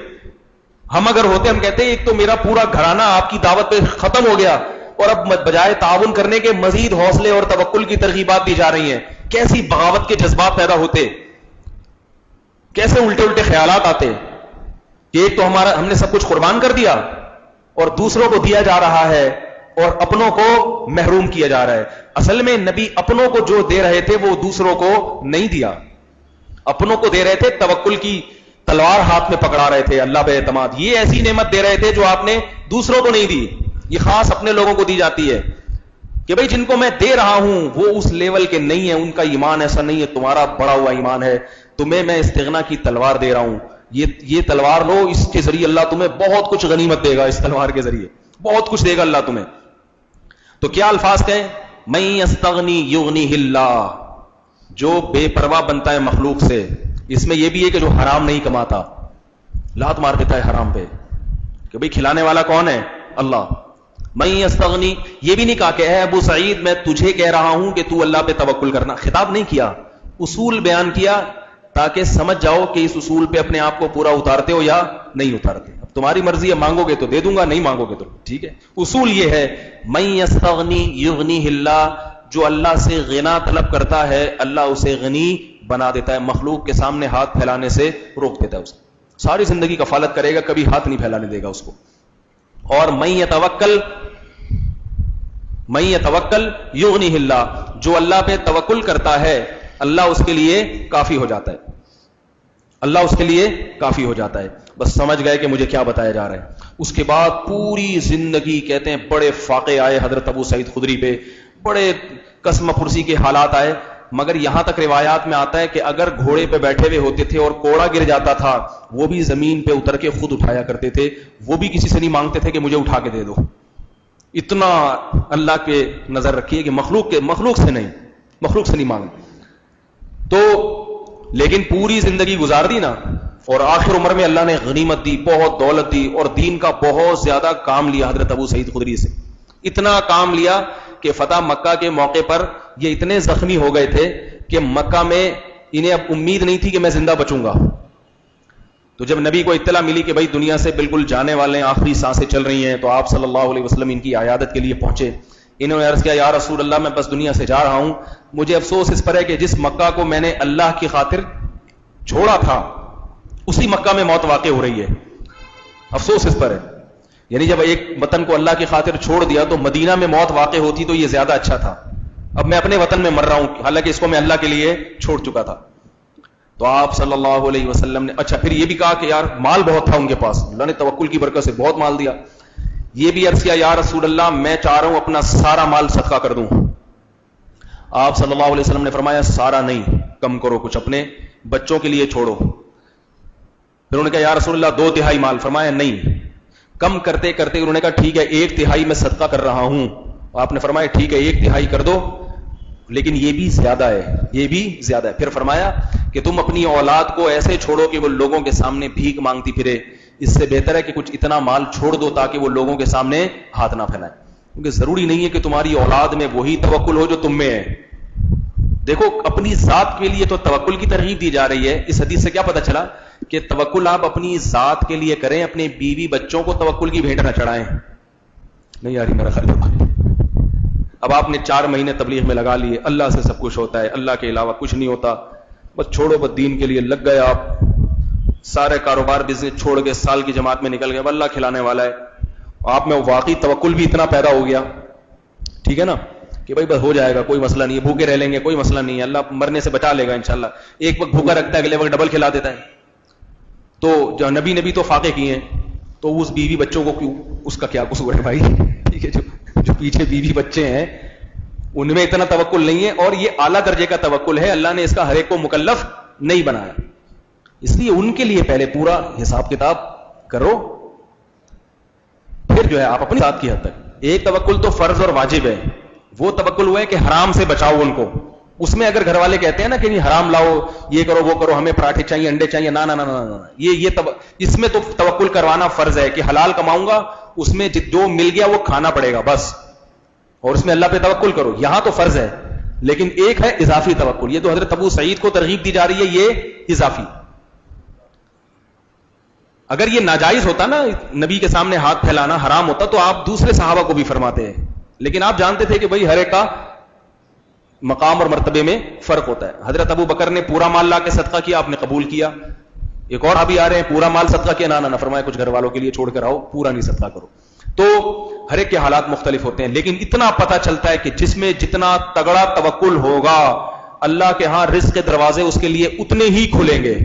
ہم اگر ہوتے ہم کہتے ہیں ایک تو میرا پورا گھرانہ آپ کی دعوت پہ ختم ہو گیا, اور اب بجائے تعاون کرنے کے مزید حوصلے اور توکل کی ترغیبات دی جا رہی ہیں. کیسی بغاوت کے جذبات پیدا ہوتے, کیسے الٹے خیالات آتے کہ ایک تو ہم نے سب کچھ قربان کر دیا اور دوسروں کو دیا جا رہا ہے اور اپنوں کو محروم کیا جا رہا ہے. اصل میں نبی اپنوں کو جو دے رہے تھے وہ دوسروں کو نہیں دیا, اپنوں کو دے رہے تھے, توکل کی تلوار ہاتھ میں پکڑا رہے تھے, اللہ پہ اعتماد. یہ ایسی نعمت دے رہے تھے جو آپ نے دوسروں کو نہیں دی. یہ خاص اپنے لوگوں کو دی جاتی ہے کہ بھائی جن کو میں دے رہا ہوں وہ اس لیول کے نہیں ہیں, ان کا ایمان ایسا نہیں ہے, تمہارا بڑا ہوا ایمان ہے, تمہیں میں استغنا کی تلوار دے رہا ہوں, یہ تلوار لو, اس کے ذریعے اللہ تمہیں بہت کچھ غنیمت دے گا, اس تلوار کے ذریعے بہت کچھ دے گا اللہ تمہیں. تو کیا الفاظ کہیں؟ من یستغنی یغنیہ اللہ, جو بے پرواہ بنتا ہے مخلوق سے. اس میں یہ بھی ہے کہ جو حرام نہیں کماتا, لات مار دیتا ہے حرام پہ کہ بھئی کھلانے والا کون ہے؟ اللہ. من یستغنی, یہ بھی نہیں کہا کہ اے ابو سعید میں تجھے کہہ رہا ہوں کہ تو اللہ پہ توکل کرنا, خطاب نہیں کیا, اصول بیان کیا تاکہ سمجھ جاؤ کہ اس اصول پہ اپنے آپ کو پورا اتارتے ہو یا نہیں اتارتے. اب تمہاری مرضی ہے, مانگو گے تو دے دوں گا, نہیں مانگو گے تو ٹھیک ہے. اصول یہ ہے من یستغنی یغنیہ اللہ, جو اللہ سے غنا طلب کرتا ہے اللہ اسے غنی بنا دیتا ہے, مخلوق کے سامنے ہاتھ پھیلانے سے روک دیتا ہے اسے. ساری زندگی کفالت کرے گا, کبھی ہاتھ نہیں پھیلانے دے گا اس کو. اور من یتوکل یغنیہ اللہ, جو اللہ پہ توکل کرتا ہے اللہ اس کے لیے کافی ہو جاتا ہے, اللہ اس کے لیے کافی ہو جاتا ہے. بس سمجھ گئے کہ مجھے کیا بتایا جا رہا ہے. اس کے بعد پوری زندگی کہتے ہیں بڑے فاقے آئے حضرت ابو سعید خدری پہ, بڑے قسم پرسی کے حالات آئے, مگر یہاں تک روایات میں آتا ہے کہ اگر گھوڑے پہ بیٹھے ہوئے ہوتے تھے اور کوڑا گر جاتا تھا وہ بھی زمین پہ اتر کے خود اٹھایا کرتے تھے, وہ بھی کسی سے نہیں مانگتے تھے کہ مجھے اٹھا کے دے دو. اتنا اللہ کے نظر رکھیے کہ مخلوق سے نہیں مانگتے. تو لیکن پوری زندگی گزار دی نا, اور آخر عمر میں اللہ نے غنیمت دی, بہت دولت دی, اور دین کا بہت زیادہ کام لیا حضرت ابو سعید خدری سے. اتنا کام لیا کہ فتح مکہ کے موقع پر یہ اتنے زخمی ہو گئے تھے کہ مکہ میں انہیں اب امید نہیں تھی کہ میں زندہ بچوں گا. تو جب نبی کو اطلاع ملی کہ بھائی دنیا سے بالکل جانے والے ہیں, آخری سانسیں چل رہی ہیں, تو آپ صلی اللہ علیہ وسلم ان کی عیادت کے لیے پہنچے. انہوں نے عرض کیا یا رسول اللہ میں بس دنیا سے جا رہا ہوں, مجھے افسوس اس پر ہے کہ جس مکہ کو میں نے اللہ کی خاطر چھوڑا تھا اسی مکہ میں موت واقع ہو رہی ہے, افسوس اس پر ہے. یعنی جب ایک وطن کو اللہ کی خاطر چھوڑ دیا تو مدینہ میں موت واقع ہوتی تو یہ زیادہ اچھا تھا. اب میں اپنے وطن میں مر رہا ہوں, حالانکہ اس کو میں اللہ کے لیے چھوڑ چکا تھا. تو آپ صلی اللہ علیہ وسلم نے اچھا پھر یہ بھی کہا کہ یار مال بہت تھا ان کے پاس, اللہ نے توکل کی برکت سے بہت مال دیا. یہ بھی عرض کیا یا رسول اللہ میں چاہ رہا ہوں اپنا سارا مال صدقہ کر دوں. آپ صلی اللہ علیہ وسلم نے فرمایا سارا نہیں, کم کرو, کچھ اپنے بچوں کے لیے چھوڑو. پھر انہوں نے کہا یا رسول اللہ 2/3 مال. فرمایا نہیں. کم کرتے کرتے انہوں نے کہا ٹھیک ہے 1/3 میں صدقہ کر رہا ہوں. آپ نے فرمایا ٹھیک ہے 1/3 کر دو, لیکن یہ بھی زیادہ ہے, یہ بھی زیادہ ہے. پھر فرمایا کہ تم اپنی اولاد کو ایسے چھوڑو کہ وہ لوگوں کے سامنے بھیک مانگتی پھرے, اس سے بہتر ہے کہ کچھ اتنا مال چھوڑ دو تاکہ وہ لوگوں کے سامنے ہاتھ نہ پھیلائے. کیونکہ ضروری نہیں ہے کہ تمہاری اولاد میں وہی توکل ہو جو تم میں ہے. دیکھو اپنی ذات کے لیے تو توکل کی ترغیب دی جا رہی ہے. اس حدیث سے کیا پتہ چلا کہ توکل آپ اپنی ذات کے لیے کریں, اپنے بیوی بچوں کو توکل کی بھیٹ نہ چڑھائیں. نہیں یاری میرا خیال. اب آپ نے 4 مہینے تبلیغ میں لگا لیے, اللہ سے سب کچھ ہوتا ہے, اللہ کے علاوہ کچھ نہیں ہوتا, بس چھوڑو, بس دین کے لیے لگ گئے آپ. سارے کاروبار بزنس چھوڑ کے سال کی جماعت میں نکل گئے, اب اللہ کھلانے والا ہے. آپ میں واقعی توکل بھی اتنا پیدا ہو گیا, ٹھیک ہے نا, کہ بھائی بس ہو جائے گا, کوئی مسئلہ نہیں ہے, بھوکے رہ لیں گے, کوئی مسئلہ نہیں ہے, اللہ مرنے سے بچا لے گا انشاءاللہ. ایک وقت بھوکا رکھتا ہے, اگلے وقت ڈبل کھلا دیتا ہے. تو جو نبی تو فاقے کیے ہیں, تو اس بیوی بچوں کو کیوں, اس کا کیا قصور ہے بھائی؟ ٹھیک ہے, جو پیچھے بیوی بچے ہیں ان میں اتنا توکل نہیں ہے, اور یہ اعلیٰ درجے کا توکل ہے. اللہ نے اس کا ہر ایک کو مکلف نہیں بنایا, اس لیے ان کے لیے پہلے پورا حساب کتاب کرو, پھر جو ہے آپ اپنی ذات کی حد تک. ایک توکل تو فرض اور واجب ہے, وہ توکل ہوا ہے کہ حرام سے بچاؤ ان کو. اس میں اگر گھر والے کہتے ہیں نا کہ نہیں حرام لاؤ, یہ کرو وہ کرو, ہمیں پراٹھے چاہیے, انڈے چاہیے, نہ یہ اس میں تو توکل کروانا فرض ہے کہ حلال کماؤں گا, اس میں جو مل گیا وہ کھانا پڑے گا بس, اور اس میں اللہ پہ توکل کرو. یہاں تو فرض ہے, لیکن ایک ہے اضافی توکل. یہ تو حضرت ابو سعید کو ترغیب دی جا رہی ہے, یہ اضافی. اگر یہ ناجائز ہوتا نا, نبی کے سامنے ہاتھ پھیلانا حرام ہوتا, تو آپ دوسرے صحابہ کو بھی فرماتے ہیں. لیکن آپ جانتے تھے کہ بھائی ہر ایک کا مقام اور مرتبے میں فرق ہوتا ہے. حضرت ابو بکر نے پورا مال لا کے صدقہ کیا, آپ نے قبول کیا. ایک اور ابھی آ رہے ہیں پورا مال صدقہ کیا, نہ فرمایا کچھ گھر والوں کے لیے چھوڑ کر آؤ, پورا نہیں صدقہ کرو. تو ہر ایک کے حالات مختلف ہوتے ہیں, لیکن اتنا پتہ چلتا ہے کہ جس میں جتنا تگڑا توکل ہوگا, اللہ کے ہاں رزق کے دروازے اس کے لیے اتنے ہی کھلیں گے.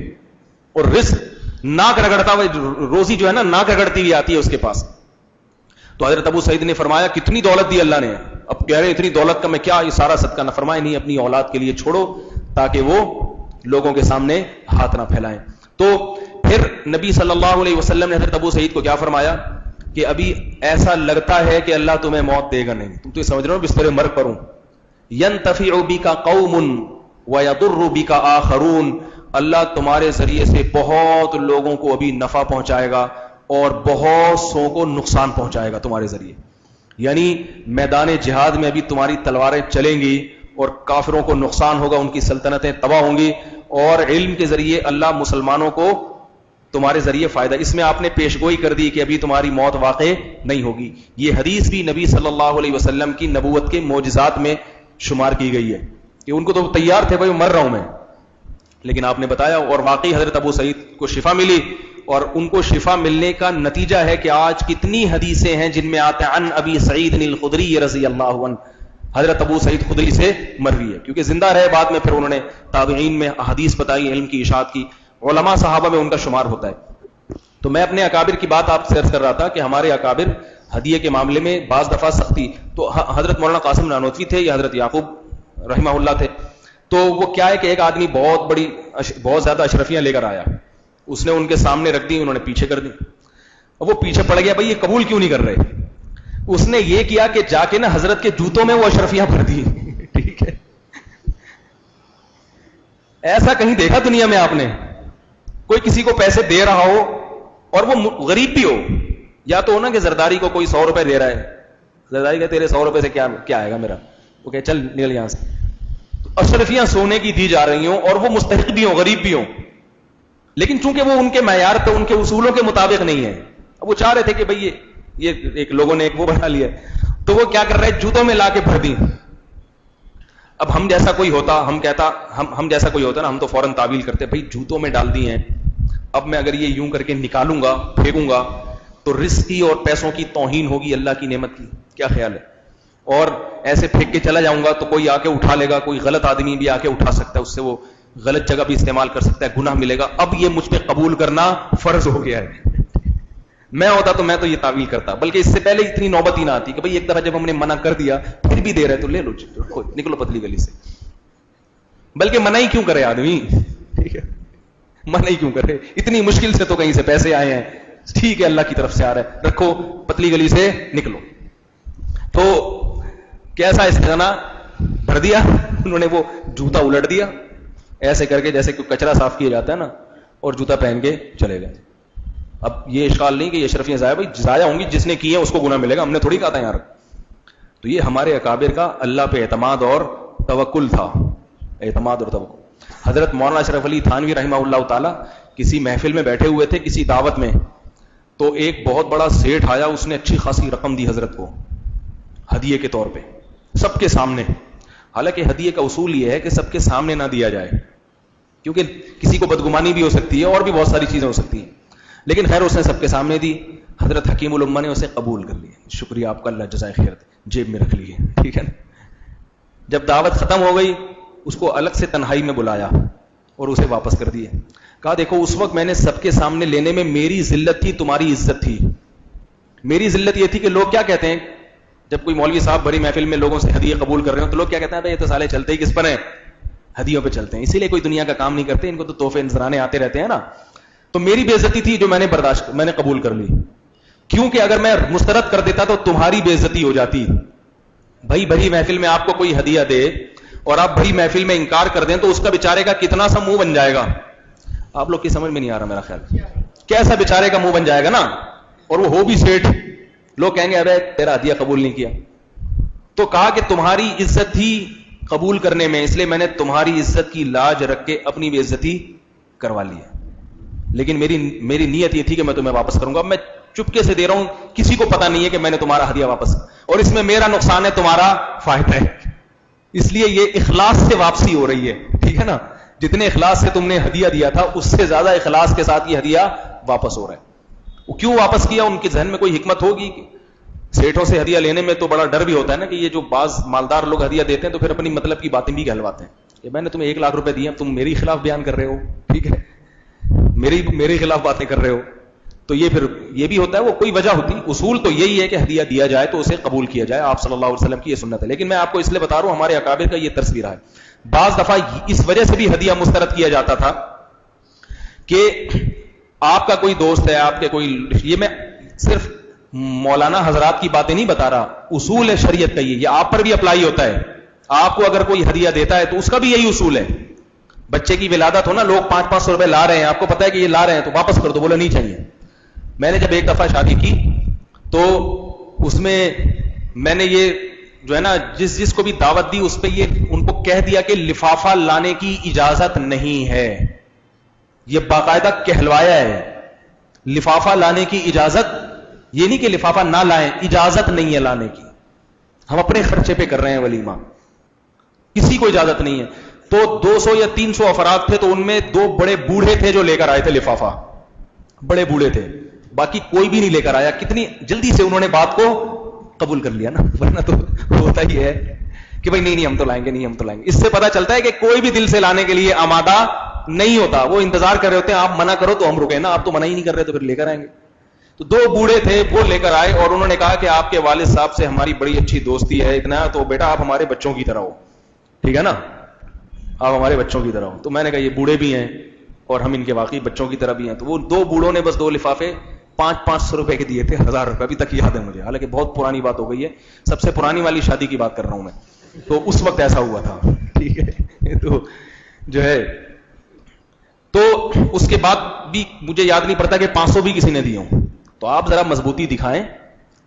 اور رزق ناک رگڑتا ہوا, روزی جو ہے نا ناک رگڑتی ہوئی آتی ہے اس کے پاس. تو حضرت ابو سعید نے فرمایا کتنی دولت دی اللہ نے, اب کہہ رہے اتنی دولت کا میں کیا یہ سارا صدقہ, نہ فرمایا نہیں, اپنی اولاد کے لیے چھوڑو تاکہ وہ لوگوں کے سامنے ہاتھ نہ پھیلائیں. تو پھر نبی صلی اللہ علیہ وسلم نے حضرت ابو سعید کو کیا فرمایا کہ ابھی ایسا لگتا ہے کہ اللہ تمہیں موت دے گا نہیں, تم تو یہ سمجھ رہے ہو بستر مرگ پر ہوں. ينتفع بك قوم ويضر بك آخرون, اللہ تمہارے ذریعے سے بہت لوگوں کو ابھی نفع پہنچائے گا اور بہت سو کو نقصان پہنچائے گا تمہارے ذریعے. یعنی میدان جہاد میں ابھی تمہاری تلواریں چلیں گی اور کافروں کو نقصان ہوگا, ان کی سلطنتیں تباہ ہوں گی, اور علم کے ذریعے اللہ مسلمانوں کو تمہارے ذریعے فائدہ. اس میں آپ نے پیشگوئی کر دی کہ ابھی تمہاری موت واقع نہیں ہوگی. یہ حدیث بھی نبی صلی اللہ علیہ وسلم کی نبوت کے معجزات میں شمار کی گئی ہے کہ ان کو تو تیار تھے بھائی مر رہا ہوں میں, لیکن آپ نے بتایا, اور واقعی حضرت ابو سعید کو شفا ملی. اور ان کو شفا ملنے کا نتیجہ ہے کہ آج کتنی حدیثیں ہیں جن میں آتے عن ابی سعید الخدری رضی اللہ عنہ, حضرت ابو سعید خدری سے مروی ہے, کیونکہ زندہ رہے بعد میں پھر انہوں نے تابعین میں حدیث بتائی, علم کی اشاعت کی, علماء صحابہ میں ان کا شمار ہوتا ہے. تو میں اپنے اکابر کی بات آپ سے عرض کر رہا تھا کہ ہمارے اکابر ہدیے کے معاملے میں بعض دفعہ سختی, تو حضرت مولانا قاسم نانوتوی تھے یا حضرت یعقوب رحمہ اللہ تھے. تو وہ کیا ہے کہ ایک آدمی بہت زیادہ اشرفیاں لے کر آیا, اس نے ان کے سامنے رکھ دی, انہوں نے پیچھے کر دی. اب وہ پیچھے پڑ گیا, بھائی یہ قبول کیوں نہیں کر رہے. اس نے یہ کیا کہ جا کے نا حضرت کے جوتوں میں وہ اشرفیاں بھر دی. ٹھیک ہے, ایسا کہیں دیکھا دنیا میں آپ نے؟ کوئی کسی کو پیسے دے رہا ہو اور وہ غریب بھی ہو, یا تو ہو نا کہ زرداری کو کوئی 100 روپے دے رہا ہے, زرداری کہ تیرے 100 روپے سے کیا آئے گا میرا, وہ کہ چل نکل یہاں سے. اشرفیاں سونے کی دی جا رہی ہوں اور وہ مستحق بھی ہوں, غریب بھی ہوں, لیکن چونکہ وہ ان کے معیار پہ ان کے اصولوں کے مطابق نہیں ہے. اب وہ چاہ رہے تھے کہ بھئی یہ ایک لوگوں نے ایک وہ بنا لیا, تو وہ کیا کر رہے, جوتوں میں لا کے بھر دی. اب ہم جیسا کوئی ہوتا, ہم جیسا کوئی ہوتا نا, ہم تو فوراً تعویل کرتے, بھئی جوتوں میں ڈال دی ہیں, اب میں اگر یہ یوں کر کے نکالوں گا پھینکوں گا تو رزق کی اور پیسوں کی توہین ہوگی اللہ کی نعمت کی, کیا خیال ہے. اور ایسے پھینک کے چلا جاؤں گا تو کوئی آ کے اٹھا لے گا, کوئی غلط آدمی بھی آ کے اٹھا سکتا ہے, اس سے وہ غلط جگہ بھی استعمال کر سکتا ہے, گناہ ملے گا. اب یہ مجھ پہ قبول کرنا فرض ہو گیا ہے. میں ہوتا تو میں تو یہ تعویل کرتا, بلکہ اس سے پہلے اتنی نوبت ہی نہ آتی کہ بھئی ایک دفعہ جب ہم نے منع کر دیا پھر بھی دے رہے تو لے لو, نکلو پتلی گلی سے. بلکہ منع ہی کیوں کرے آدمی, ٹھیک ہے, منع ہی کیوں کرے, اتنی مشکل سے تو کہیں سے پیسے آئے ہیں, ٹھیک ہے اللہ کی طرف سے آ رہا ہے, رکھو پتلی گلی سے نکلو. تو کیسا استغنا بھر دیا انہوں نے, وہ جوتا الٹ دیا ایسے کر کے جیسے کوئی کچرا صاف کیا جاتا ہے نا, اور جوتا پہن کے چلے گئے. اب یہ اشکال نہیں کہ یہ اشرفیاں ضائع, بھائی ضائع ہوں گی, جس نے کی ہے اس کو گناہ ملے گا, ہم نے تھوڑی کہا تھا یار. تو یہ ہمارے اکابر کا اللہ پہ اعتماد اور توکل تھا, اعتماد اور توکل. حضرت مولانا اشرف علی تھانوی رحمہ اللہ تعالی کسی محفل میں بیٹھے ہوئے تھے, کسی دعوت میں, تو ایک بہت بڑا سیٹھ آیا, اس نے اچھی خاصی رقم دی حضرت کو ہدیے کے طور پہ سب کے سامنے. حالانکہ ہدیے کا اصول یہ ہے کہ سب کے سامنے نہ دیا جائے, کیونکہ کسی کو بدگمانی بھی ہو سکتی ہے اور بھی بہت ساری چیزیں ہو سکتی ہیں, لیکن خیر اس نے سب کے سامنے دی. حضرت حکیم الامہ نے اسے قبول کر لیا, شکریہ آپ کا, اللہ جزائے خیر, جیب میں رکھ لیے, ٹھیک ہے نا. جب دعوت ختم ہو گئی اس کو الگ سے تنہائی میں بلایا اور اسے واپس کر دیا. کہا دیکھو اس وقت میں نے سب کے سامنے لینے میں میری ذلت تھی, تمہاری عزت تھی. میری ذلت یہ تھی کہ لوگ کیا کہتے ہیں جب کوئی مولوی صاحب بڑی محفل میں لوگوں سے ہدیے قبول کر رہے ہو تو لوگ کیا کہتے ہیں یہ تو سالے چلتے ہی کس پر ہیں, ہدیوں پہ چلتے ہیں, اسی لیے کوئی دنیا کا کام نہیں کرتے, ان کو تو تحفے نذرانے آتے رہتے ہیں نا. تو میری بے عزتی تھی جو میں نے قبول کر لی, کیونکہ اگر میں مسترد کر دیتا تو تمہاری بے عزتی ہو جاتی. بھائی بڑی محفل میں آپ کو کوئی ہدیہ دے اور آپ بڑی محفل میں انکار کر دیں تو اس کا بیچارے کا کتنا سا منہ بن جائے گا. آپ لوگ کی سمجھ میں نہیں آ رہا میرا خیال, کیسا بیچارے کا منہ بن جائے گا نا, اور وہ ہو بھی سیٹھ, لوگ کہیں گے ارے تیرا ہدیہ قبول نہیں کیا. تو کہا کہ تمہاری عزت تھی قبول کرنے میں, اس لیے میں نے تمہاری عزت کی لاج رکھ کے اپنی بے عزتی کروا لی ہے, لیکن میری نیت یہ تھی کہ میں تمہیں واپس کروں گا. میں چپکے سے دے رہا ہوں, کسی کو پتا نہیں ہے کہ میں نے تمہارا ہدیہ واپس, اور اس میں میرا نقصان ہے تمہارا فائدہ ہے, اس لیے یہ اخلاص سے واپسی ہو رہی ہے, ٹھیک ہے نا. جتنے اخلاص سے تم نے ہدیہ دیا تھا اس سے زیادہ اخلاص کے ساتھ یہ ہدیہ واپس ہو رہا ہے. وہ کیوں واپس کیا, ان کے ذہن میں کوئی حکمت ہوگی. سیٹھوں سے ہدیہ لینے میں تو بڑا ڈر بھی ہوتا ہے نا کہ یہ جو بعض مالدار لوگ ہدیہ دیتے ہیں تو پھر اپنی مطلب کی باتیں بھی کہلواتے ہیں کہ میں نے تمہیں 1 لاکھ روپے دیے, تم میری خلاف بیان کر رہے ہو, ٹھیک ہے, میری خلاف باتیں کر رہے ہو. تو یہ پھر یہ بھی ہوتا ہے, وہ کوئی وجہ ہوتی. اصول تو یہی ہے کہ ہدیہ دیا جائے تو اسے قبول کیا جائے, آپ صلی اللہ علیہ وسلم کی یہ سنت ہے. لیکن میں آپ کو اس لیے بتا رہا ہوں ہمارے اکابر کا یہ تصویر ہے. بعض دفعہ اس وجہ سے بھی ہدیہ مسترد کیا جاتا تھا کہ آپ کا کوئی دوست ہے, آپ کے کوئی, یہ میں صرف مولانا حضرات کی باتیں نہیں بتا رہا, اصول ہے شریعت کا, یہ آپ پر بھی اپلائی ہوتا ہے. آپ کو اگر کوئی ہدیہ دیتا ہے تو اس کا بھی یہی اصول ہے. بچے کی ولادت ہو نا, لوگ 500-500 روپے لا رہے ہیں, آپ کو پتا ہے کہ یہ لا رہے ہیں تو واپس کر دو, بولا نہیں چاہیے. میں نے جب ایک دفعہ شادی کی تو اس میں نے یہ جو ہے نا جس کو بھی دعوت دی اس پہ یہ ان کو کہہ دیا کہ لفافہ لانے کی اجازت نہیں ہے. یہ باقاعدہ کہلوایا ہے, لفافہ لانے کی اجازت, یہ نہیں کہ لفافہ نہ لائیں, اجازت نہیں ہے لانے کی. ہم اپنے خرچے پہ کر رہے ہیں ولیمہ, کسی کو اجازت نہیں ہے. تو 200 یا 300 افراد تھے تو ان میں 2 بڑے بوڑھے تھے جو لے کر آئے تھے لفافہ, بڑے بوڑھے تھے, باقی کوئی بھی نہیں لے کر آیا. کتنی جلدی سے انہوں نے بات کو قبول کر لیا نا, ورنہ تو ہوتا ہی ہے کہ بھائی نہیں ہم تو لائیں گے, نہیں ہم تو لائیں گے. اس سے پتا چلتا ہے کہ کوئی بھی دل سے لانے کے لیے آمادہ نہیں ہوتا, وہ انتظار کر رہے ہوتے ہیں آپ منع کرو تو ہم رکیں نا, آپ تو منع ہی نہیں کر رہے تو پھر لے کر آئیں گے. تو 2 بوڑھے تھے وہ لے کر آئے اور انہوں نے کہا کہ آپ کے والد صاحب سے ہماری بڑی اچھی دوستی ہے اتنا, تو بیٹا آپ ہمارے بچوں کی طرح ہو, ٹھیک ہے نا, آپ ہمارے بچوں کی طرح ہو. تو میں نے کہا یہ بوڑھے بھی ہیں اور ہم ان کے واقعی بچوں کی طرح بھی ہیں. تو وہ 2 بوڑھوں نے بس 2 لفافے 500 روپے کے دیے تھے, 1000 روپے, ابھی تک یاد ہے مجھے, حالانکہ بہت پرانی بات ہو گئی ہے, سب سے پرانی والی شادی کی بات کر رہا ہوں میں. تو اس وقت ایسا ہوا تھا, ٹھیک ہے. تو جو ہے تو اس کے بعد بھی مجھے یاد نہیں پڑتا کہ 500 بھی کسی نے دیے ہوں. تو آپ ذرا مضبوطی دکھائیں,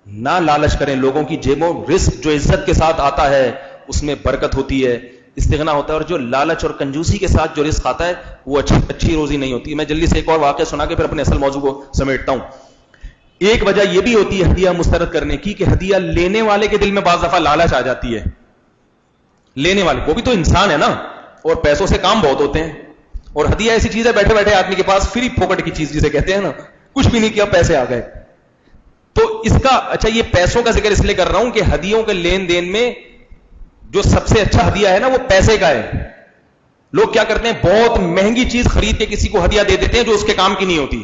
نہ لالچ کریں لوگوں کی جیبوں. رزق جو عزت کے ساتھ آتا ہے اس میں برکت ہوتی ہے, استغنا ہوتا ہے, اور جو لالچ اور کنجوسی کے ساتھ جو رزق آتا ہے وہ اچھی روزی نہیں ہوتی. میں جلدی سے ایک اور واقعہ سنا کے پھر اپنے اصل موضوع کو سمیٹتا ہوں. ایک وجہ یہ بھی ہوتی ہے ہدیہ مسترد کرنے کی کہ ہدیہ لینے والے کے دل میں بعض دفعہ لالچ آ جاتی ہے. لینے والے وہ بھی تو انسان ہے نا, اور پیسوں سے کام بہت ہوتے ہیں, اور ہدیہ ایسی چیز ہے بیٹھے بیٹھے آدمی کے پاس فری پھوکٹ کی چیز جسے کہتے ہیں نا, کچھ بھی نہیں کیا پیسے آ گئے. تو اس کا اچھا یہ پیسوں کا ذکر اس لیے کر رہا ہوں کہ ہدیوں کے لین دین میں جو سب سے اچھا ہدیہ ہے نا وہ پیسے کا ہے. لوگ کیا کرتے ہیں, بہت مہنگی چیز خرید کے کسی کو ہدیہ دے دیتے ہیں جو اس کے کام کی نہیں ہوتی.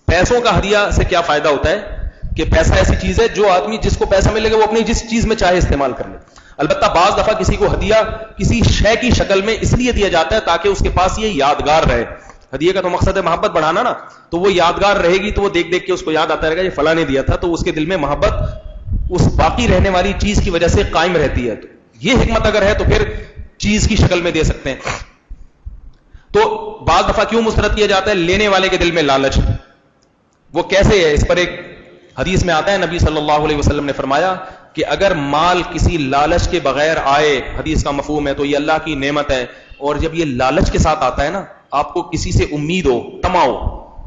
پیسوں کا ہدیہ سے کیا فائدہ ہوتا ہے کہ پیسہ ایسی چیز ہے جو آدمی جس کو پیسہ ملے گا وہ اپنی جس چیز میں چاہے استعمال کر لے. البتہ بعض دفعہ کسی کو ہدیہ کسی شے کی شکل میں اس لیے دیا جاتا ہے تاکہ اس کے پاس یہ یادگار رہے. ہدیے کا تو مقصد ہے محبت بڑھانا نا, تو وہ یادگار رہے گی تو وہ دیکھ دیکھ کے اس کو یاد آتا رہے گا یہ فلاں نے دیا تھا, تو اس کے دل میں محبت اس باقی رہنے والی چیز کی وجہ سے قائم رہتی ہے. تو یہ حکمت اگر ہے تو پھر چیز کی شکل میں دے سکتے ہیں. تو بعض دفعہ کیوں مسترد کیا جاتا ہے؟ لینے والے کے دل میں لالچ. وہ کیسے ہے؟ اس پر ایک حدیث میں آتا ہے, نبی صلی اللہ علیہ وسلم نے فرمایا کہ اگر مال کسی لالچ کے بغیر آئے, حدیث کا مفہوم ہے, تو یہ اللہ کی نعمت ہے. اور جب یہ لالچ کے ساتھ آتا ہے نا, آپ کو کسی سے امید ہو, طمع ہو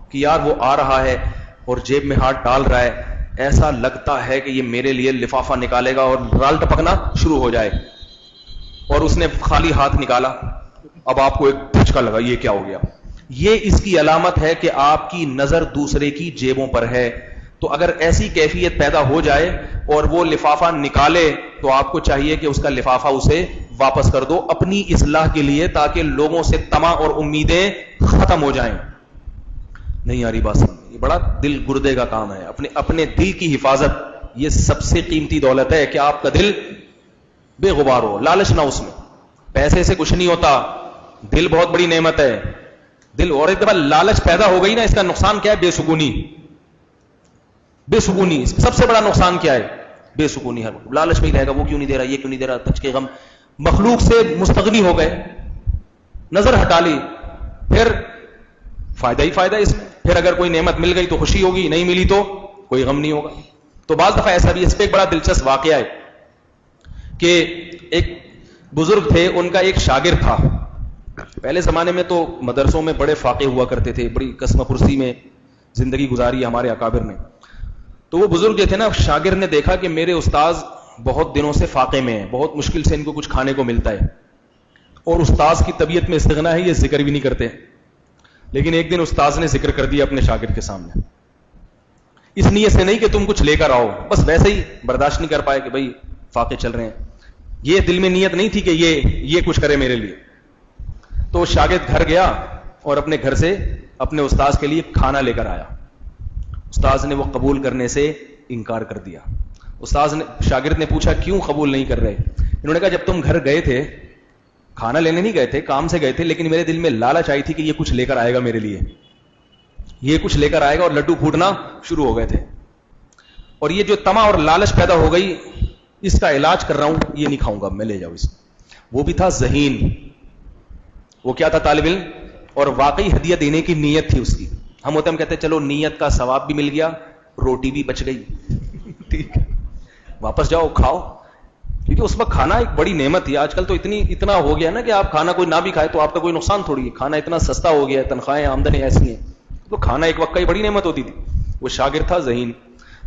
کہ یار وہ آ رہا ہے اور جیب میں ہاتھ ڈال رہا ہے, ایسا لگتا ہے کہ یہ میرے لیے لفافہ نکالے گا اور رال ٹپکنا شروع ہو جائے, اور اس نے خالی ہاتھ نکالا, اب آپ کو ایک دھچکا لگا یہ کیا ہو گیا. یہ اس کی علامت ہے کہ آپ کی نظر دوسرے کی جیبوں پر ہے. تو اگر ایسی کیفیت پیدا ہو جائے اور وہ لفافہ نکالے تو آپ کو چاہیے کہ اس کا لفافہ اسے واپس کر دو اپنی اصلاح کے لیے, تاکہ لوگوں سے طمع اور امیدیں ختم ہو جائیں. نہیں یاری بات سمجھ, یہ بڑا دل گردے کا کام ہے. اپنے دل کی حفاظت یہ سب سے قیمتی دولت ہے کہ آپ کا دل بے غبار ہو, لالچ نہ اس میں. پیسے سے کچھ نہیں ہوتا, دل بہت بڑی نعمت ہے. دل, اور ایک دفعہ لالچ پیدا ہو گئی نا, اس کا نقصان کیا ہے؟ بے سکونی. بے سکونی سب سے بڑا نقصان کیا ہے؟ بے سکونی. ہر لالچ میں ہی رہے گا, وہ کیوں نہیں دے رہا, یہ کیوں نہیں دے رہا, تچ کے غم. مخلوق سے مستغنی ہو گئے, نظر ہٹا لی, پھر فائدہ ہی فائدہ اس میں. پھر اگر کوئی نعمت مل گئی تو خوشی ہوگی, نہیں ملی تو کوئی غم نہیں ہوگا. تو بعض دفعہ ایسا بھی. اس پہ ایک بڑا دلچسپ واقعہ ہے کہ ایک بزرگ تھے, ان کا ایک شاگرد تھا. پہلے زمانے میں تو مدرسوں میں بڑے فاقے ہوا کرتے تھے, بڑی قسم پرسی میں زندگی گزاری ہے ہمارے اکابر نے. تو وہ بزرگ جو تھے نا, شاگرد نے دیکھا کہ میرے استاذ بہت دنوں سے فاقے میں ہیں, بہت مشکل سے ان کو کچھ کھانے کو ملتا ہے, اور استاذ کی طبیعت میں استغنا ہے, یہ ذکر بھی نہیں کرتے. لیکن ایک دن استاذ نے ذکر کر دیا اپنے شاگرد کے سامنے, اس نیت سے نہیں کہ تم کچھ لے کر آؤ, بس ویسے ہی برداشت نہیں کر پائے کہ بھائی فاقے چل رہے ہیں. یہ دل میں نیت نہیں تھی کہ یہ کچھ کرے میرے لیے. تو شاگرد گھر گیا اور اپنے گھر سے اپنے استاذ کے لیے کھانا لے کر آیا. استاذ نے وہ قبول کرنے سے انکار کر دیا. شاگرد نے پوچھا کیوں قبول نہیں کر رہے؟ انہوں نے کہا جب تم گھر گئے تھے, کھانا لینے نہیں گئے تھے, کام سے گئے تھے, لیکن میرے دل میں لالچ آئی تھی کہ یہ کچھ لے کر آئے گا میرے لیے, یہ کچھ لے کر آئے گا, اور لڈو پھوٹنا شروع ہو گئے تھے. اور یہ جو طمع اور لالچ پیدا ہو گئی, اس کا علاج کر رہا ہوں, یہ نہیں کھاؤں گا میں, لے جاؤ اس. وہ بھی تھا ذہین. وہ کیا تھا؟ طالب علم, اور واقعی ہدیہ دینے کی نیت تھی اس کی. ہم ہوتے ہم کہتے ہیں چلو نیت کا ثواب بھی مل گیا, روٹی بھی بچ گئی, ٹھیک ہے واپس جاؤ کھاؤ. کیونکہ اس وقت کھانا ایک بڑی نعمت تھی. آج کل تو اتنا ہو گیا نا کہ آپ کھانا کوئی نہ بھی کھائے تو آپ کا کوئی نقصان تھوڑی ہے. کھانا اتنا سستا ہو گیا ہے, تنخواہیں آمدنی ایسی ہیں, تو کھانا ایک وقت کا بڑی نعمت ہوتی تھی. وہ شاگرد تھا ذہین,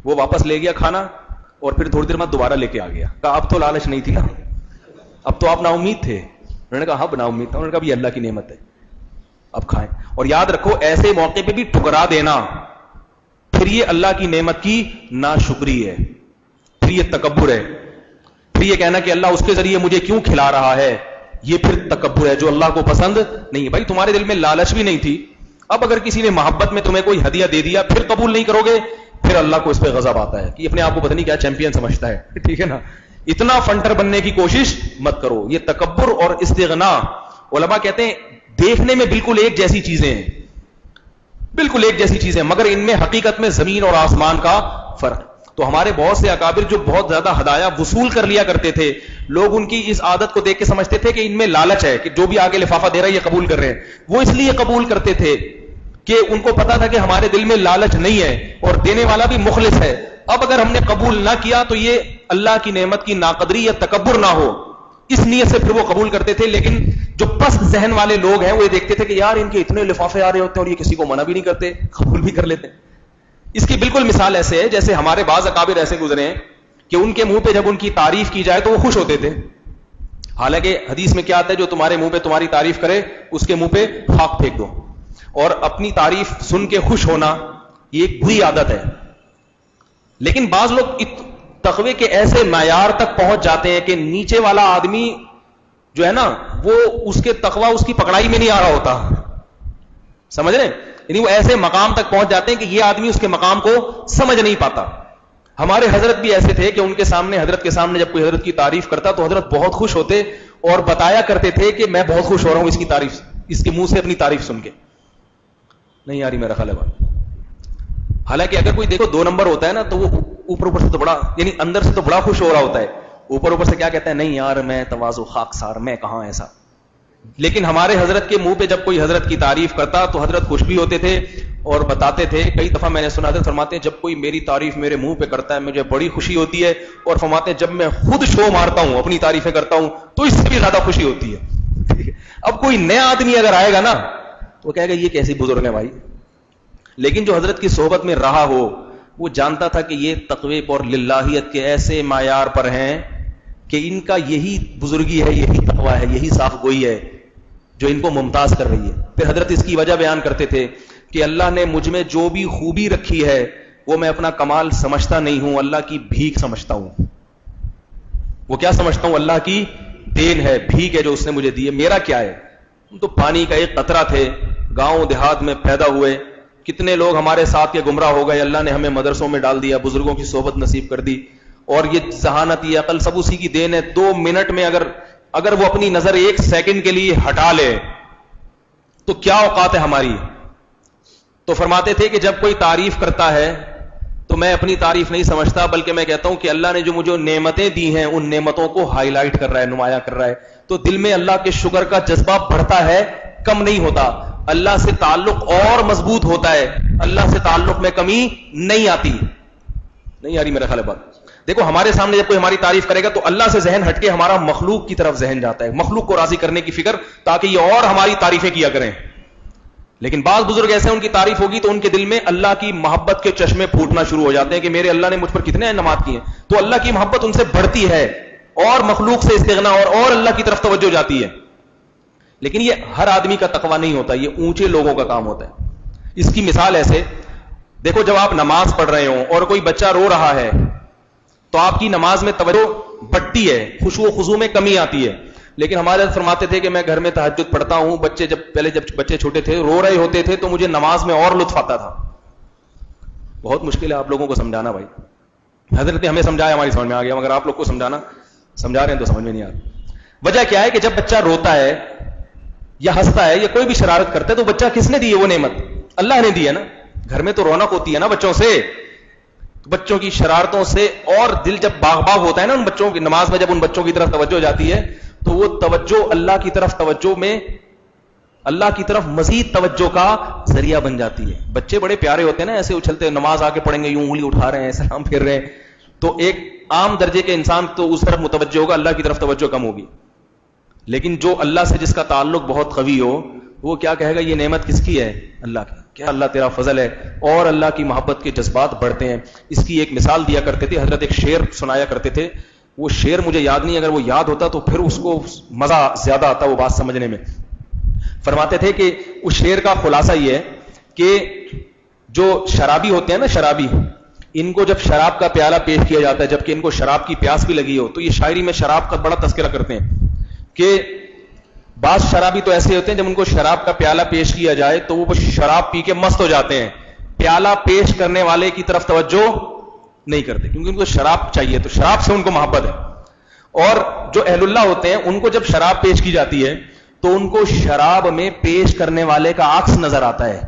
وہ واپس لے گیا کھانا, اور پھر تھوڑی دیر بعد دوبارہ لے کے آ گیا. کہا اب تو لالچ نہیں تھی نا, اب تو آپ نا امید تھے. انہوں نے کہا ہاں نا امید تھا. انہوں نے کہا یہ اللہ کی نعمت ہے, اب کھائیں. اور یاد رکھو ایسے موقع پہ بھی ٹھکرا دینا پھر یہ اللہ کی نعمت کی ناشکری ہے, پھر یہ تکبر ہے, پھر یہ کہنا کہ اللہ اس کے ذریعے مجھے کیوں کھلا رہا ہے, یہ پھر تکبر ہے جو اللہ کو پسند نہیں ہے. بھائی تمہارے دل میں لالچ بھی نہیں تھی, اب اگر کسی نے محبت میں تمہیں کوئی ہدیہ دے دیا پھر قبول نہیں کرو گے, پھر اللہ کو اس پہ غضب آتا ہے کہ اپنے آپ کو پتہ نہیں کیا چیمپئن سمجھتا ہے, ٹھیک ہے نا. اتنا فنٹر بننے کی کوشش مت کرو. یہ تکبر اور استغنا, علماء کہتے ہیں دیکھنے میں بالکل ایک جیسی چیزیں ہیں, بالکل ایک جیسی چیزیں, مگر ان میں حقیقت میں زمین اور آسمان کا فرق. تو ہمارے بہت سے اکابر جو بہت زیادہ ہدایا وصول کر لیا کرتے تھے, لوگ ان کی اس عادت کو دیکھ کے سمجھتے تھے کہ ان میں لالچ ہے, کہ جو بھی آگے لفافہ دے رہا ہے یہ قبول کر رہے ہیں. وہ اس لیے قبول کرتے تھے کہ ان کو پتا تھا کہ ہمارے دل میں لالچ نہیں ہے اور دینے والا بھی مخلص ہے. اب اگر ہم نے قبول نہ کیا تو یہ اللہ کی نعمت کی ناقدری یا تکبر نہ ہو, اس نیت سے پھر وہ قبول کرتے تھے. لیکن جو پست ذہن والے لوگ ہیں وہ یہ دیکھتے تھے کہ یار ان کے اتنے لفافے آ رہے ہوتے ہیں اور یہ کسی کو منع بھی نہیں کرتے, قبول بھی کر لیتے ہیں. اس کی بالکل مثال ایسے ہے جیسے ہمارے بعض اکابر ایسے گزرے ہیں کہ ان کے منہ پہ جب ان کی تعریف کی جائے تو وہ خوش ہوتے تھے. حالانکہ حدیث میں کیا آتا ہے, جو تمہارے منہ پہ تمہاری تعریف کرے اس کے منہ پہ خاک پھینک دو. اور اپنی تعریف سن کے خوش ہونا یہ ایک بری عادت ہے. لیکن بعض لوگ تقوی کے ایسے معیار تک پہنچ جاتے ہیں کہ نیچے والا آدمی جو ہے نا وہ اس کے تقوی اس کی پکڑائی میں نہیں آ رہا ہوتا, سمجھ رہے ہیں, یعنی وہ ایسے مقام تک پہنچ جاتے ہیں کہ یہ آدمی اس کے مقام کو سمجھ نہیں پاتا. ہمارے حضرت بھی ایسے تھے کہ ان کے سامنے, حضرت کے سامنے جب کوئی حضرت کی تعریف کرتا تو حضرت بہت خوش ہوتے اور بتایا کرتے تھے کہ میں بہت خوش ہو رہا ہوں اس کی تعریف, اس کے منہ سے اپنی تعریف سن کے. نہیں آ رہی میرا خیال ہے بات. حالانکہ اگر کوئی دیکھو 2 نمبر ہوتا ہے نا تو وہ اوپر سے تو بڑا, یعنی اندر سے تو بڑا خوش ہو رہا ہوتا ہے, اوپر سے کیا کہتا ہے, نہیں یار میں تواضع خاکسار, میں کہاں ایسا. لیکن ہمارے حضرت کے منہ پہ جب کوئی حضرت کی تعریف کرتا تو حضرت خوش بھی ہوتے تھے اور بتاتے تھے. کئی دفعہ میں نے سنا, حضرت فرماتے ہیں جب کوئی میری تعریف میرے منہ پہ کرتا ہے مجھے بڑی خوشی ہوتی ہے, اور فرماتے ہیں جب میں خود شو مارتا ہوں اپنی تعریفیں کرتا ہوں تو اس سے بھی زیادہ خوشی ہوتی ہے. اب کوئی نیا آدمی اگر آئے گا نا تو وہ کہے گا یہ کیسی بزرگ ہے بھائی, لیکن جو حضرت کی صحبت میں رہا ہو وہ جانتا تھا کہ یہ تقوی اور للہیت کے ایسے معیار پر ہیں کہ ان کا یہی بزرگی ہے, یہی تقوی ہے, یہی صاف گوئی ہے جو ان کو ممتاز کر رہی ہے. پھر حضرت اس کی وجہ بیان کرتے تھے کہ اللہ نے مجھ میں جو بھی خوبی رکھی ہے وہ میں اپنا کمال سمجھتا نہیں ہوں, اللہ کی بھیک سمجھتا ہوں. وہ کیا سمجھتا ہوں, اللہ کی دین ہے, بھیک ہے جو اس نے مجھے دی ہے. میرا کیا ہے, ہم تو پانی کا ایک قطرہ تھے, گاؤں دیہات میں پیدا ہوئے, کتنے لوگ ہمارے ساتھ کے گمراہ ہو گئے, اللہ نے ہمیں مدرسوں میں ڈال دیا, بزرگوں کی صحبت نصیب کر دی, اور یہ ذہانت یہ عقل سب اسی کی دین ہے. 2 منٹ میں اگر وہ اپنی نظر 1 سیکنڈ کے لیے ہٹا لے تو کیا اوقات ہے ہماری. تو فرماتے تھے کہ جب کوئی تعریف کرتا ہے تو میں اپنی تعریف نہیں سمجھتا, بلکہ میں کہتا ہوں کہ اللہ نے جو مجھے نعمتیں دی ہیں ان نعمتوں کو ہائی لائٹ کر رہا ہے, نمایاں کر رہا ہے. تو دل میں اللہ کے شکر کا جذبہ بڑھتا ہے, کم نہیں ہوتا. اللہ سے تعلق اور مضبوط ہوتا ہے, اللہ سے تعلق میں کمی نہیں آتی. نہیں آ رہی میرا خیال ہے بات. دیکھو ہمارے سامنے جب کوئی ہماری تعریف کرے گا تو اللہ سے ذہن ہٹ کے ہمارا مخلوق کی طرف ذہن جاتا ہے, مخلوق کو راضی کرنے کی فکر, تاکہ یہ اور ہماری تعریفیں کیا کریں. لیکن بعض بزرگ ایسے ان کی تعریف ہوگی تو ان کے دل میں اللہ کی محبت کے چشمے پھوٹنا شروع ہو جاتے ہیں کہ میرے اللہ نے مجھ پر کتنے انعامات کیے ہیں. تو اللہ کی محبت ان سے بڑھتی ہے اور مخلوق سے استغنا اور اللہ کی طرف توجہ جاتی ہے. لیکن یہ ہر آدمی کا تقویٰ نہیں ہوتا, یہ اونچے لوگوں کا کام ہوتا ہے. اس کی مثال ایسے دیکھو, جب آپ نماز پڑھ رہے ہوں اور کوئی بچہ رو رہا ہے تو آپ کی نماز میں توجہ بڑھتی ہے, خشوع و خضوع میں کمی آتی ہے. لیکن ہمارے فرماتے تھے کہ میں گھر میں تہجد پڑھتا ہوں, جب بچے چھوٹے تھے رو رہے ہوتے تھے تو مجھے نماز میں اور لطف آتا تھا. بہت مشکل ہے آپ لوگوں کو سمجھانا بھائی. حضرت نے ہمیں سمجھایا, ہماری سمجھ میں آ گیا, مگر آپ لوگ کو سمجھا رہے ہیں تو سمجھ میں نہیں آ رہا. وجہ کیا ہے کہ جب بچہ روتا ہے یا ہنستا ہے یا کوئی بھی شرارت کرتا ہے تو بچہ کس نے دی ہے, وہ نعمت اللہ نے دی ہے نا. گھر میں تو رونق ہوتی ہے نا بچوں سے, بچوں کی شرارتوں سے, اور دل جب باغ باغ ہوتا ہے نا ان بچوں کی نماز میں, جب ان بچوں کی طرف توجہ جاتی ہے تو وہ توجہ اللہ کی طرف توجہ میں اللہ کی طرف مزید توجہ کا ذریعہ بن جاتی ہے. بچے بڑے پیارے ہوتے ہیں نا, ایسے اچھلتے ہیں, نماز آ کے پڑھیں گے یوں انگلی اٹھا رہے ہیں, سلام پھر رہے ہیں, تو ایک عام درجے کے انسان تو اس طرف متوجہ ہوگا, اللہ کی طرف توجہ کم ہوگی. لیکن جو اللہ سے جس کا تعلق بہت قوی ہو وہ کیا کہے گا, یہ نعمت کس کی ہے, اللہ کی, کیا اللہ تیرا فضل ہے, اور اللہ کی محبت کے جذبات بڑھتے ہیں. اس کی ایک مثال دیا کرتے تھے حضرت, ایک شعر سنایا کرتے تھے. وہ شعر مجھے یاد نہیں, اگر وہ یاد ہوتا تو پھر اس کو مزہ زیادہ آتا وہ بات سمجھنے میں. فرماتے تھے کہ اس شعر کا خلاصہ یہ ہے کہ جو شرابی ہوتے ہیں نا, شرابی, ان کو جب شراب کا پیالہ پیش کیا جاتا ہے جبکہ ان کو شراب کی پیاس بھی لگی ہو, تو یہ شاعری میں شراب کا بڑا تذکرہ کرتے ہیں کہ بعض شرابی تو ایسے ہوتے ہیں جب ان کو شراب کا پیالہ پیش کیا جائے تو وہ شراب پی کے مست ہو جاتے ہیں, پیالہ پیش کرنے والے کی طرف توجہ نہیں کرتے کیونکہ ان کو شراب چاہیے, تو شراب سے ان کو محبت ہے. اور جو اہل اللہ ہوتے ہیں ان کو جب شراب پیش کی جاتی ہے تو ان کو شراب میں پیش کرنے والے کا عکس نظر آتا ہے.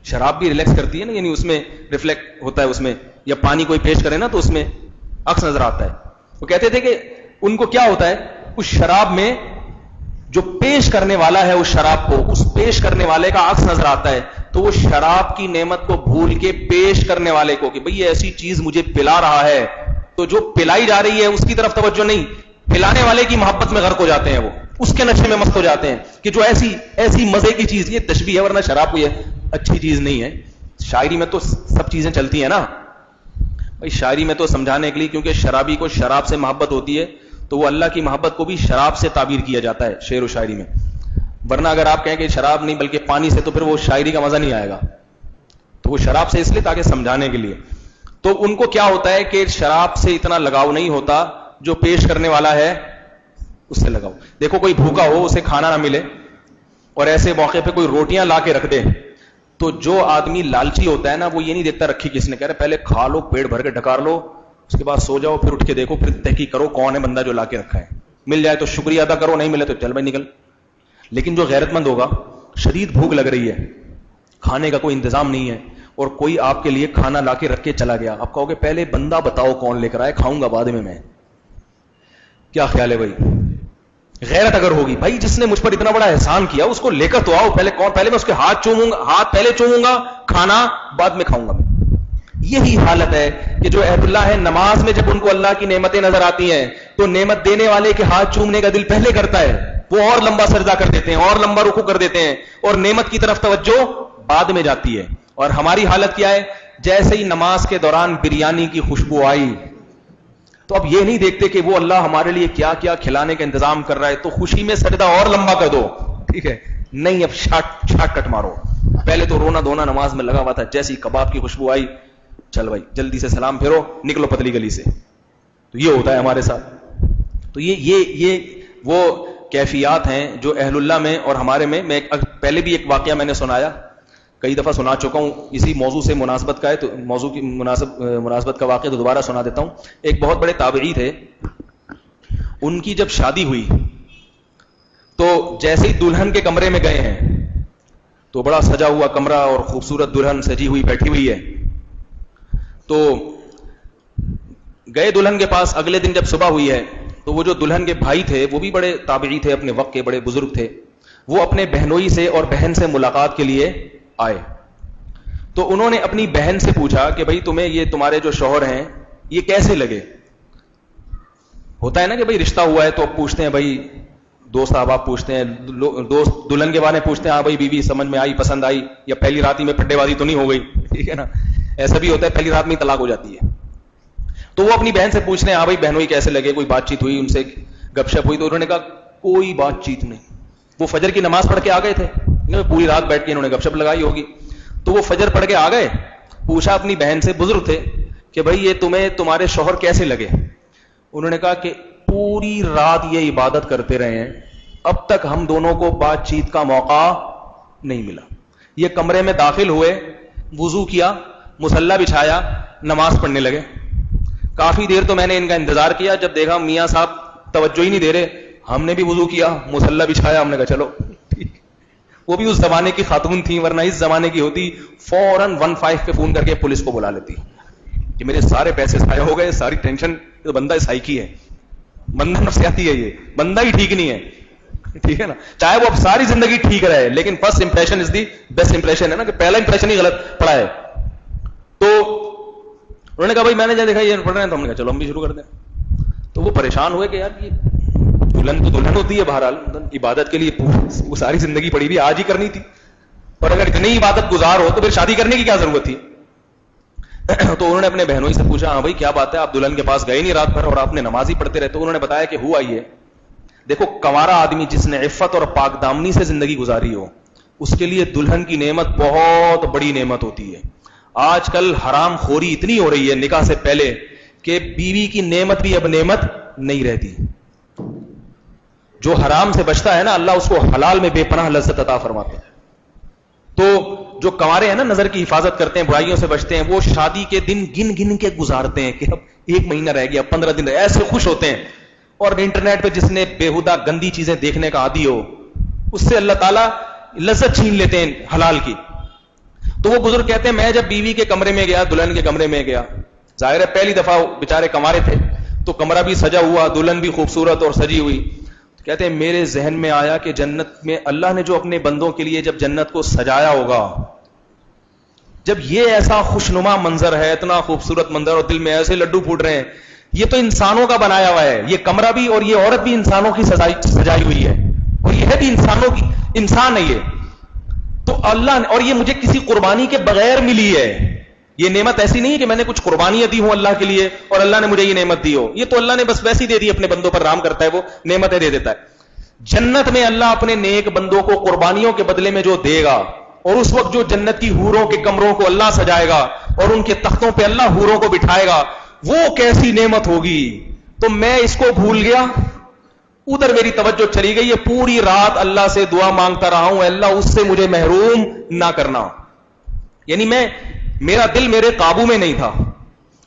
شراب بھی ریلیکس کرتی ہے نا, یعنی اس میں ریفلیکٹ ہوتا ہے اس میں, یا پانی کوئی پیش کرے نا تو اس میں عکس نظر آتا ہے. وہ کہتے تھے کہ ان کو کیا ہوتا ہے, اس شراب میں جو پیش کرنے والا ہے اس شراب کو, اس پیش کرنے والے کا عکس نظر آتا ہے, تو وہ شراب کی نعمت کو بھول کے پیش کرنے والے کو کہ بھئی یہ ایسی چیز مجھے پلا رہا ہے, تو جو پلائی جا رہی ہے اس کی طرف توجہ نہیں, پلانے والے کی محبت میں غرق ہو جاتے ہیں, وہ اس کے نشے میں مست ہو جاتے ہیں کہ جو ایسی مزے کی چیز, یہ تشبیہ ہے ورنہ شراب کوئی اچھی چیز نہیں ہے. شاعری میں تو سب چیزیں چلتی ہیں نا بھائی, شاعری میں تو سمجھانے کے لیے, کیونکہ شرابی کو شراب سے محبت ہوتی ہے تو وہ اللہ کی محبت کو بھی شراب سے تعبیر کیا جاتا ہے شعر و شاعری میں. ورنہ اگر آپ کہیں کہ شراب نہیں بلکہ پانی سے, تو پھر وہ شاعری کا مزہ نہیں آئے گا. تو وہ شراب سے اس لیے تاکہ سمجھانے کے لیے. تو ان کو کیا ہوتا ہے کہ شراب سے اتنا لگاؤ نہیں ہوتا, جو پیش کرنے والا ہے اس سے لگاؤ. دیکھو کوئی بھوکا ہو, اسے کھانا نہ ملے اور ایسے موقع پہ کوئی روٹیاں لا کے رکھ دے تو جو آدمی لالچی ہوتا ہے نا, وہ یہ نہیں دیکھتا رکھی کس نے, کہہ رہے پہلے کھا لو, پیٹ بھر کے ڈکار لو, اس کے بعد سو جاؤ, پھر اٹھ کے دیکھو, پھر تحقیق کرو کون ہے بندہ جو لا کے رکھا ہے, مل جائے تو شکریہ ادا کرو, نہیں ملے تو چل بھائی نکل. لیکن جو غیرت مند ہوگا, شدید بھوک لگ رہی ہے, کھانے کا کوئی انتظام نہیں ہے, اور کوئی آپ کے لیے کھانا لا کے رکھ کے چلا گیا, آپ کہو گے پہلے بندہ بتاؤ کون لے کر آئے, کھاؤں گا بعد میں. کیا خیال ہے بھائی؟ غیرت اگر ہوگی, بھائی جس نے مجھ پر اتنا بڑا احسان کیا اس کو لے کر تو آؤ, پہلے کون, پہلے میں اس کے ہاتھ چوموں گا, ہاتھ پہلے چوموں گا, کھانا بعد میں کھاؤں گا. یہی حالت ہے کہ جو اہل اللہ ہے, نماز میں جب ان کو اللہ کی نعمتیں نظر آتی ہیں تو نعمت دینے والے کے ہاتھ چومنے کا دل پہلے کرتا ہے, وہ اور لمبا سجدہ کر دیتے ہیں, اور لمبا رکوع کر دیتے ہیں, اور نعمت کی طرف توجہ بعد میں جاتی ہے. اور ہماری حالت کیا ہے, جیسے ہی نماز کے دوران بریانی کی خوشبو آئی تو اب یہ نہیں دیکھتے کہ وہ اللہ ہمارے لیے کیا کیا کھلانے کا انتظام کر رہا ہے, تو خوشی میں سجدہ اور لمبا کر دو, ٹھیک ہے, نہیں اب شارٹ کٹ مارو. پہلے تو رونا دھونا نماز میں لگا ہوا تھا, جیسی کباب کی خوشبو آئی, چل بھائی جلدی سے سلام پھیرو, نکلو پتلی گلی سے. تو یہ ہوتا ہے ہمارے ساتھ. تو یہ وہ کیفیات ہیں جو اہل اللہ میں اور ہمارے میں پہلے بھی ایک واقعہ میں نے سنایا, کئی دفعہ سنا چکا ہوں, اسی موضوع سے مناسبت کا ہے, تو موضوع کی مناسبت کا واقعہ تو دوبارہ سنا دیتا ہوں. ایک بہت بڑے تابعی تھے, ان کی جب شادی ہوئی تو جیسے ہی دلہن کے کمرے میں گئے ہیں تو بڑا سجا ہوا کمرہ اور خوبصورت دلہن سجی ہوئی بیٹھی ہوئی ہے, تو گئے دلہن کے پاس. اگلے دن جب صبح ہوئی ہے تو وہ جو دلہن کے بھائی تھے, وہ بھی بڑے تابعی تھے, اپنے وقت کے بڑے بزرگ تھے, وہ اپنے بہنوئی سے اور بہن سے ملاقات کے لیے آئے. تو انہوں نے اپنی بہن سے پوچھا کہ بھئی تمہیں یہ تمہارے جو شوہر ہیں یہ کیسے لگے. ہوتا ہے نا کہ بھئی رشتہ ہوا ہے تو اب پوچھتے ہیں, بھئی دوست احباب پوچھتے ہیں, دوست دلہن کے بارے میں پوچھتے ہیں, ہاں بھئی بیوی سمجھ میں آئی, پسند آئی, یا پہلی رات ہی میں پھڈے بازی تو نہیں ہو گئی, ٹھیک ہے نا, ایسا بھی ہوتا ہے پہلی رات میں ہی طلاق ہو جاتی ہے. تو وہ اپنی بہن سے پوچھ رہے ہیں, ہاں بھئی بہنوئی کیسے لگے, کوئی بات چیت ہوئی, ان سے گپ شپ ہوئی. تو انہوں نے کہا کوئی بات چیت نہیں. وہ فجر کی نماز پڑھ کے آ گئے تھے, پوری رات بیٹھ کے انہوں نے گپ شپ لگائی ہوگی. تو وہ فجر پڑھ کے آ گئے, پوچھا اپنی بہن سے, بزرگ تھے, کہ بھئی یہ تمہیں تمہارے شوہر کیسے لگے. انہوں نے کہا کہ پوری رات یہ عبادت کرتے رہے ہیں, اب تک ہم دونوں کو بات چیت کا موقع نہیں ملا. یہ کمرے میں داخل ہوئے, وضو کیا, مصلی بچھایا, نماز پڑھنے لگے. کافی دیر تو میں نے ان کا انتظار کیا, جب دیکھا میاں صاحب توجہ ہی نہیں دے رہے, ہم نے بھی وضو کیا, مصلی بچھایا, ہم نے کہا چلو ٹھیک. وہ بھی اس زمانے کی خاتون تھیں, ورنہ اس زمانے کی ہوتی فوراً 15 پہ فون کر کے پولیس کو بلا لیتی کہ میرے سارے پیسے ضائع ہو گئے, ساری ٹینشن. تو بندہ سائیکی ہے, بندہ نفسیاتی ہے, یہ بندہ ہی ٹھیک نہیں ہے, ٹھیک ہے نا, چاہے وہ اب ساری زندگی ٹھیک رہے, لیکن first impression is the best impression ہے نا, کہ پہلا امپریشن ہی غلط پڑا ہے. تو انہوں نے کہا بھائی میں نے جب دیکھا یہ پڑھ رہے ہیں, تو ہم نے کہا چلو ہم بھی شروع کر دیں. تو وہ پریشان ہوئے کہ یار یہ دلہن تو دلہن ہوتی ہے, بہرحال عبادت کے لیے وہ ساری زندگی پڑی ہوئی آج ہی کرنی تھی, اور اگر اتنی عبادت گزار ہو تو پھر شادی کرنے کی کیا ضرورت تھی. تو انہوں نے اپنے بہنوئی سے پوچھا, ہاں بھائی کیا بات ہے, آپ دلہن کے پاس گئے نہیں رات بھر اور آپ نے نماز ہی پڑھتے رہے. تو انہوں نے بتایا کہ ہوا یہ, دیکھو کنوارا آدمی جس نے عفت اور پاک دامنی سے زندگی گزاری ہو, اس کے لیے دلہن کی نعمت بہت بڑی نعمت ہوتی ہے. آج کل حرام خوری اتنی ہو رہی ہے نکاح سے پہلے کہ بیوی کی نعمت بھی اب نعمت نہیں رہتی. جو حرام سے بچتا ہے نا, اللہ اس کو حلال میں بے پناہ لذت عطا فرماتے ہیں. تو جو کنوارے ہیں نا, نظر کی حفاظت کرتے ہیں, برائیوں سے بچتے ہیں, وہ شادی کے دن گن گن کے گزارتے ہیں کہ اب 1 مہینہ رہ گیا, 15 دن رہ, ایسے خوش ہوتے ہیں. اور انٹرنیٹ پہ جس نے بےہودہ گندی چیزیں دیکھنے کا عادی ہو, اس سے اللہ تعالیٰ لذت چھین لیتے ہیں حلال کی. تو وہ بزرگ کہتے ہیں میں جب بیوی کے کمرے میں گیا, دلہن کے کمرے میں گیا, ظاہر ہے پہلی دفعہ بیچارے کنوارے تھے تو کمرہ بھی سجا ہوا, دلہن بھی خوبصورت اور سجی ہوئی. کہتے ہیں میرے ذہن میں آیا کہ جنت میں اللہ نے جو اپنے بندوں کے لیے جب جنت کو سجایا ہوگا, جب یہ ایسا خوشنما منظر ہے, اتنا خوبصورت منظر, اور دل میں ایسے لڈو پھوٹ رہے ہیں, یہ تو انسانوں کا بنایا ہوا ہے, یہ کمرہ بھی اور یہ عورت بھی انسانوں کی سجائی ہوئی ہے, اور یہ بھی انسانوں کی انسان ہے یہ. تو اللہ نے, اور یہ مجھے کسی قربانی کے بغیر ملی ہے, یہ نعمت ایسی نہیں ہے کہ میں نے کچھ قربانیاں دی ہوں اللہ کے لیے اور اللہ نے مجھے یہ نعمت دی ہو, یہ تو اللہ نے بس ویسی دے دی, اپنے بندوں پر رحم کرتا ہے, وہ نعمتیں دے دیتا ہے. جنت میں اللہ اپنے نیک بندوں کو قربانیوں کے بدلے میں جو دے گا, اور اس وقت جو جنت کی حوروں کے کمروں کو اللہ سجائے گا اور ان کے تختوں پہ اللہ حوروں کو بٹھائے گا, وہ کیسی نعمت ہوگی. تو میں اس کو بھول گیا, ادھر میری توجہ چلی گئی, یہ پوری رات اللہ سے دعا مانگتا رہا ہوں, اللہ اس سے مجھے محروم نہ کرنا. یعنی میرا دل میرے قابو میں نہیں تھا.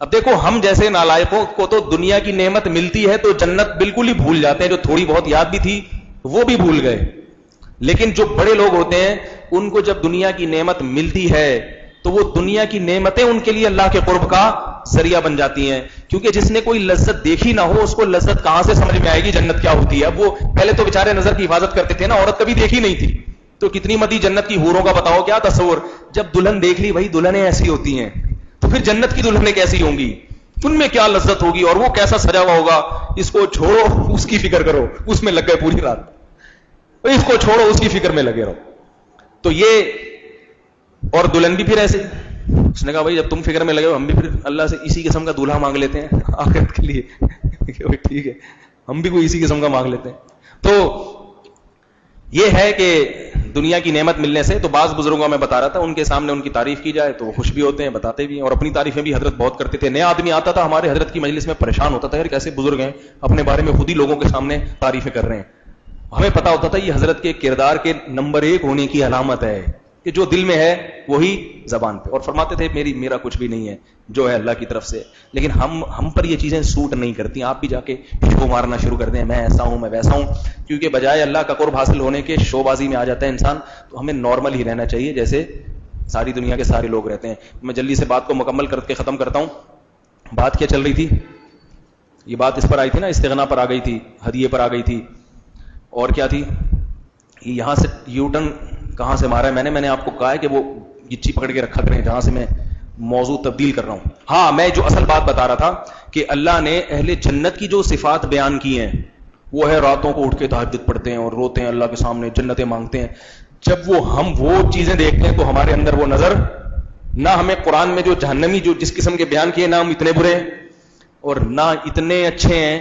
اب دیکھو ہم جیسے نالائقوں کو تو دنیا کی نعمت ملتی ہے تو جنت بالکل ہی بھول جاتے ہیں, جو تھوڑی بہت یاد بھی تھی وہ بھی بھول گئے. لیکن جو بڑے لوگ ہوتے ہیں ان کو جب دنیا کی نعمت ملتی ہے تو وہ دنیا کی نعمتیں ان کے لیے اللہ کے قرب کا ذریعہ بن جاتی ہیں, کیونکہ جس نے کوئی لذت دیکھی نہ ہو اس کو لذت کہاں سے سمجھ میں آئے گی جنت کیا ہوتی ہے. اب وہ پہلے تو بیچارے نظر کی حفاظت کرتے تھے نا, عورت کبھی دیکھی نہیں تھی تو کتنی مدی جنت کی حوروں کا بتاؤ کیا تصور. جب دلہن دیکھ لی بھائی دلہنیں ایسی ہوتی ہیں تو پھر جنت کی دلہنیں کیسی ہوں گی, ان میں کیا لذت ہوگی اور وہ کیسا سجا ہوا ہوگا. اس کو چھوڑو اس کی فکر کرو, اس میں لگ گئے پوری رات, اس کو چھوڑو اس کی فکر میں لگے رہو. تو یہ, اور دلہن بھی پھر ایسے, اس نے کہا بھائی جب تم فکر میں لگے ہو ہم بھی پھر اللہ سے اسی قسم کا دولہا مانگ لیتے ہیں آخرت کے لیے. ٹھیک ہے, ہم بھی کوئی اسی قسم کا مانگ لیتے ہیں. تو یہ ہے کہ دنیا کی نعمت ملنے سے, تو بعض بزرگوں میں بتا رہا تھا ان کے سامنے ان کی تعریف کی جائے تو وہ خوش بھی ہوتے ہیں, بتاتے بھی ہیں, اور اپنی تعریفیں بھی حضرت بہت کرتے تھے. نیا آدمی آتا تھا ہمارے حضرت کی مجلس میں پریشان ہوتا تھا, یار کیسے بزرگ ہیں اپنے بارے میں خود ہی لوگوں کے سامنے تعریفیں کر رہے ہیں. ہمیں پتا ہوتا تھا یہ حضرت کے کردار کے نمبر 1 ہونے کی علامت ہے کہ جو دل میں ہے وہی زبان پہ, اور فرماتے تھے میرا کچھ بھی نہیں ہے, جو ہے اللہ کی طرف سے. لیکن ہم پر یہ چیزیں سوٹ نہیں کرتی. آپ بھی جا کے ہچکو مارنا شروع کر دیں, میں ایسا ہوں میں ویسا ہوں, کیونکہ بجائے اللہ کا قرب حاصل ہونے کے شو بازی میں آ جاتا ہے انسان. تو ہمیں نارمل ہی رہنا چاہیے جیسے ساری دنیا کے سارے لوگ رہتے ہیں. میں جلدی سے بات کو مکمل کر کے ختم کرتا ہوں. بات کیا چل رہی تھی؟ یہ بات اس پر آئی تھی نا, استغنا پر آ گئی تھی, ہدیے پر آ گئی تھی, اور کیا تھی, یہاں سے یو ٹرن کہاں سے مارا ہے. میں نے آپ کو کہا ہے کہ وہ گچی پکڑ کے رکھا کریں جہاں سے میں موضوع تبدیل کر رہا ہوں. ہاں, میں جو اصل بات بتا رہا تھا کہ اللہ نے اہل جنت کی جو صفات بیان کی ہیں وہ ہے راتوں کو اٹھ کے تہجد پڑھتے ہیں اور روتے ہیں اللہ کے سامنے, جنتیں مانگتے ہیں. جب ہم وہ چیزیں دیکھتے ہیں تو ہمارے اندر وہ نظر, نہ ہمیں قرآن میں جو جہنمی جو جس قسم کے بیان کیے, نہ ہم اتنے برے ہیں اور نہ اتنے اچھے ہیں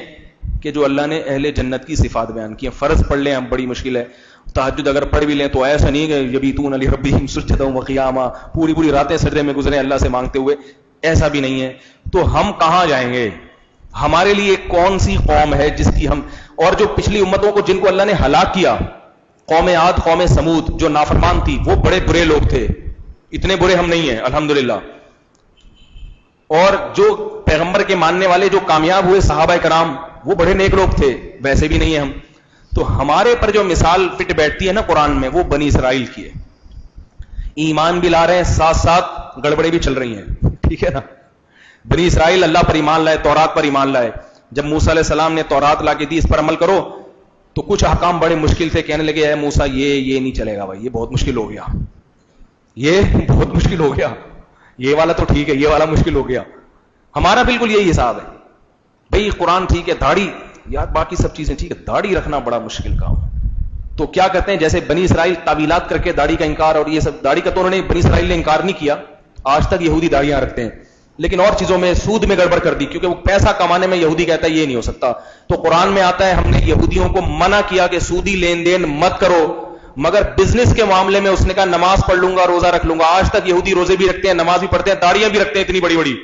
کہ جو اللہ نے اہل جنت کی صفات بیان کی ہیں. فرض پڑھ لیں ہم, بڑی مشکل ہے. تہجد اگر پڑھ بھی لیں تو ایسا نہیں کہ یبیتون لربہم سجدا وقیاما, پوری راتیں سجدے میں گزریں اللہ سے مانگتے ہوئے, ایسا بھی نہیں ہے. تو ہم کہاں جائیں گے؟ ہمارے لیے کون سی قوم ہے جس کی ہم, اور جو پچھلی امتوں کو جن کو اللہ نے ہلاک کیا, قوم عاد قوم سمود جو نافرمان تھی, وہ بڑے برے لوگ تھے. اتنے برے ہم نہیں ہیں الحمدللہ. اور جو پیغمبر کے ماننے والے جو کامیاب ہوئے صحابہ کرام, وہ بڑے نیک لوگ تھے, ویسے بھی نہیں ہیں ہم. تو ہمارے پر جو مثال فٹ بیٹھتی ہے نا قرآن میں, وہ بنی اسرائیل کی ہے. ایمان بھی لا رہے ہیں, ساتھ ساتھ گڑبڑے بھی چل رہی ہیں. ٹھیک ہے نا, بنی اسرائیل اللہ پر ایمان لائے, تورات پر ایمان لائے. جب موسیٰ علیہ السلام نے تورات لا کے دی اس پر عمل کرو, تو کچھ احکام بڑے مشکل تھے, کہنے لگے اے موسیٰ یہ نہیں چلے گا بھائی, یہ بہت مشکل ہو گیا, یہ بہت مشکل ہو گیا, یہ والا تو ٹھیک ہے, یہ والا مشکل ہو گیا. ہمارا بالکل یہی حساب ہے بھائی. قرآن ٹھیک ہے, داڑھی یار, باقی سب چیزیں ٹھیک ہے, داڑھی رکھنا بڑا مشکل کام. تو کیا کرتے ہیں, جیسے بنی اسرائیل تعویلات کر کے داڑھی کا انکار, اور یہ سب داڑھی کا تو انہوں نے بنی اسرائیل نے انکار نہیں کیا, آج تک یہودی داڑیاں رکھتے ہیں, لیکن اور چیزوں میں سود میں گڑبڑ کر دی, کیونکہ وہ پیسہ کمانے میں یہودی کہتا ہے یہ نہیں ہو سکتا. تو قرآن میں آتا ہے ہم نے یہودیوں کو منع کیا کہ سودی لین دین مت کرو, مگر بزنس کے معاملے میں اس نے کہا نماز پڑھ لوں گا, روزہ رکھ لوں گا. آج تک یہودی روزے بھی رکھتے ہیں, نماز بھی پڑھتے ہیں, داڑیاں بھی رکھتے ہیں اتنی بڑی بڑی,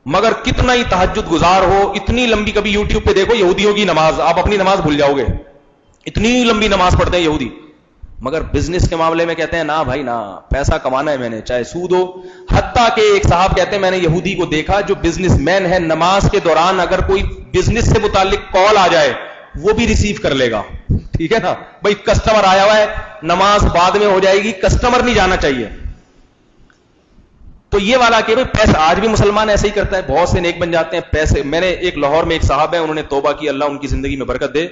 مگر کتنا ہی تہجد گزار ہو, اتنی لمبی, کبھی یوٹیوب پہ دیکھو یہودیوں کی نماز, آپ اپنی نماز بھول جاؤ گے, اتنی لمبی نماز پڑھتے ہیں یہودی. مگر بزنس کے معاملے میں کہتے ہیں نا بھائی نا, پیسہ کمانا ہے میں نے, چاہے سود ہو. حتیٰ کہ ایک صاحب کہتے ہیں میں نے یہودی کو دیکھا جو بزنس مین ہے, نماز کے دوران اگر کوئی بزنس سے متعلق کال آ جائے وہ بھی ریسیو کر لے گا. ٹھیک ہے نا بھائی, کسٹمر آیا ہوا ہے, نماز بعد میں ہو جائے گی, کسٹمر نہیں جانا چاہیے. تو یہ والا کہ پیسہ, آج بھی مسلمان ایسے ہی کرتا ہے, بہت سے نیک بن جاتے ہیں پیسے. میں نے ایک لاہور میں ایک صاحب ہے, انہوں نے توبہ کی, اللہ ان کی زندگی میں برکت دے.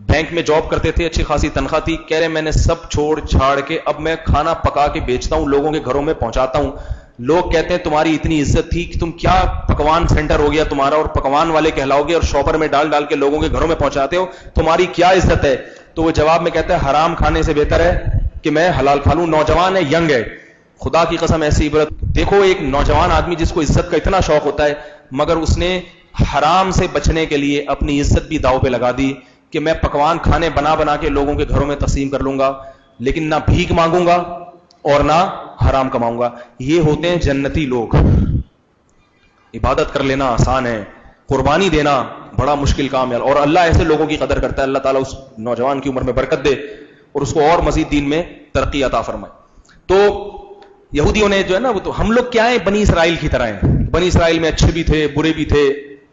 بینک میں جاب کرتے تھے, اچھی خاصی تنخواہ تھی, کہہ رہے میں نے سب چھوڑ چھاڑ کے اب میں کھانا پکا کے بیچتا ہوں, لوگوں کے گھروں میں پہنچاتا ہوں. لوگ کہتے ہیں تمہاری اتنی عزت تھی کہ تم کیا پکوان سینٹر ہو گیا تمہارا, اور پکوان والے کہلاؤ گے, اور شاپر میں ڈال کے لوگوں کے گھروں میں پہنچاتے ہو, تمہاری کیا عزت ہے. تو وہ جواب میں کہتا ہے حرام کھانے سے بہتر ہے کہ میں حلال کھا لوں. نوجوان ہے, ینگ ہے, خدا کی قسم ایسی عبرت دیکھو. ایک نوجوان آدمی جس کو عزت کا اتنا شوق ہوتا ہے, مگر اس نے حرام سے بچنے کے لیے اپنی عزت بھی داؤ پہ لگا دی کہ میں پکوان کھانے بنا کے لوگوں کے گھروں میں تقسیم کر لوں گا, لیکن نہ بھیک مانگوں گا اور نہ حرام کماؤں گا. یہ ہوتے ہیں جنتی لوگ. عبادت کر لینا آسان ہے, قربانی دینا بڑا مشکل کام ہے, اور اللہ ایسے لوگوں کی قدر کرتا ہے. اللہ تعالیٰ اس نوجوان کی عمر میں برکت دے اور اس کو اور مزید دین میں ترقی عطا فرمائے. تو یہودیوں نے جو ہے نا, وہ تو ہم لوگ کیا ہیں, بنی اسرائیل کی طرح ہیں. بنی اسرائیل میں اچھے بھی تھے, برے بھی تھے,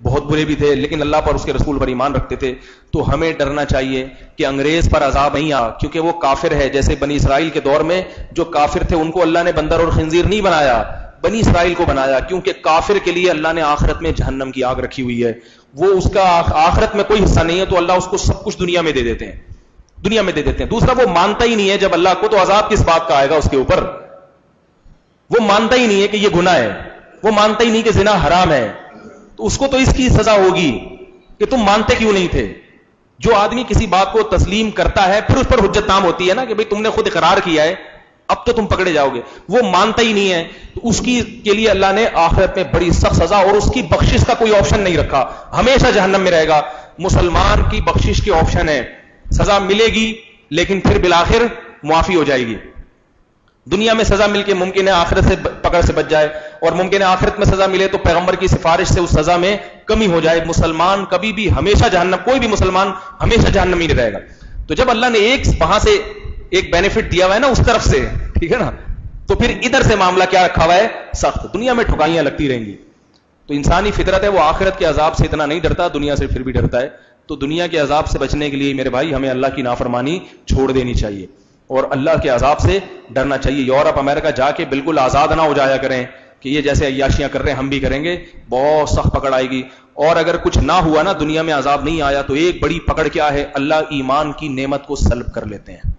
بہت برے بھی تھے, لیکن اللہ پر اس کے رسول پر ایمان رکھتے تھے. تو ہمیں ڈرنا چاہیے کہ انگریز پر عذاب نہیں آ, کیونکہ وہ کافر ہے. جیسے بنی اسرائیل کے دور میں جو کافر تھے ان کو اللہ نے بندر اور خنزیر نہیں بنایا, بنی اسرائیل کو بنایا, کیونکہ کافر کے لیے اللہ نے آخرت میں جہنم کی آگ رکھی ہوئی ہے. وہ اس کا آخرت میں کوئی حصہ نہیں ہے, تو اللہ اس کو سب کچھ دنیا میں دے دیتے ہیں, دنیا میں دے دیتے ہیں. دوسرا, وہ مانتا ہی نہیں ہے جب اللہ کو, تو عذاب کس بات کا آئے گا اس کے اوپر. وہ مانتا ہی نہیں ہے کہ یہ گناہ ہے, وہ مانتا ہی نہیں کہ زنا حرام ہے, تو اس کو تو اس کی سزا ہوگی کہ تم مانتے کیوں نہیں تھے. جو آدمی کسی بات کو تسلیم کرتا ہے پھر اس پر حجت تام ہوتی ہے نا, کہ بھئی تم نے خود اقرار کیا ہے, اب تو تم پکڑے جاؤ گے. وہ مانتا ہی نہیں ہے, تو اس کی کے لیے اللہ نے آخرت میں بڑی سخت سزا, اور اس کی بخشش کا کوئی آپشن نہیں رکھا, ہمیشہ جہنم میں رہے گا. مسلمان کی بخشش کے آپشن ہے, سزا ملے گی لیکن پھر بالآخر معافی ہو جائے گی. دنیا میں سزا مل کے ممکن ہے آخرت سے پکڑ سے بچ جائے, اور ممکن ہے آخرت میں سزا ملے تو پیغمبر کی سفارش سے اس سزا میں کمی ہو جائے. مسلمان کبھی بھی ہمیشہ جہنم, کوئی بھی مسلمان ہمیشہ جہنم ہی رہے گا. تو جب اللہ نے ایک وہاں سے ایک بینیفٹ دیا ہوا ہے نا اس طرف سے, ٹھیک ہے نا, تو پھر ادھر سے معاملہ کیا رکھا ہوا ہے, سخت. دنیا میں ٹھکائیاں لگتی رہیں گی. تو انسانی فطرت ہے, وہ آخرت کے عذاب سے اتنا نہیں ڈرتا, دنیا سے پھر بھی ڈرتا ہے. تو دنیا کے عذاب سے بچنے کے لیے میرے بھائی ہمیں اللہ کی نافرمانی چھوڑ دینی چاہیے اور اللہ کے عذاب سے ڈرنا چاہیے. یورپ امریکہ جا کے بالکل آزاد نہ ہو جایا کریں کہ یہ جیسے عیاشیاں کر رہے ہیں ہم بھی کریں گے, بہت سخت پکڑ آئے گی. اور اگر کچھ نہ ہوا نا, دنیا میں عذاب نہیں آیا, تو ایک بڑی پکڑ کیا ہے, اللہ ایمان کی نعمت کو سلب کر لیتے ہیں.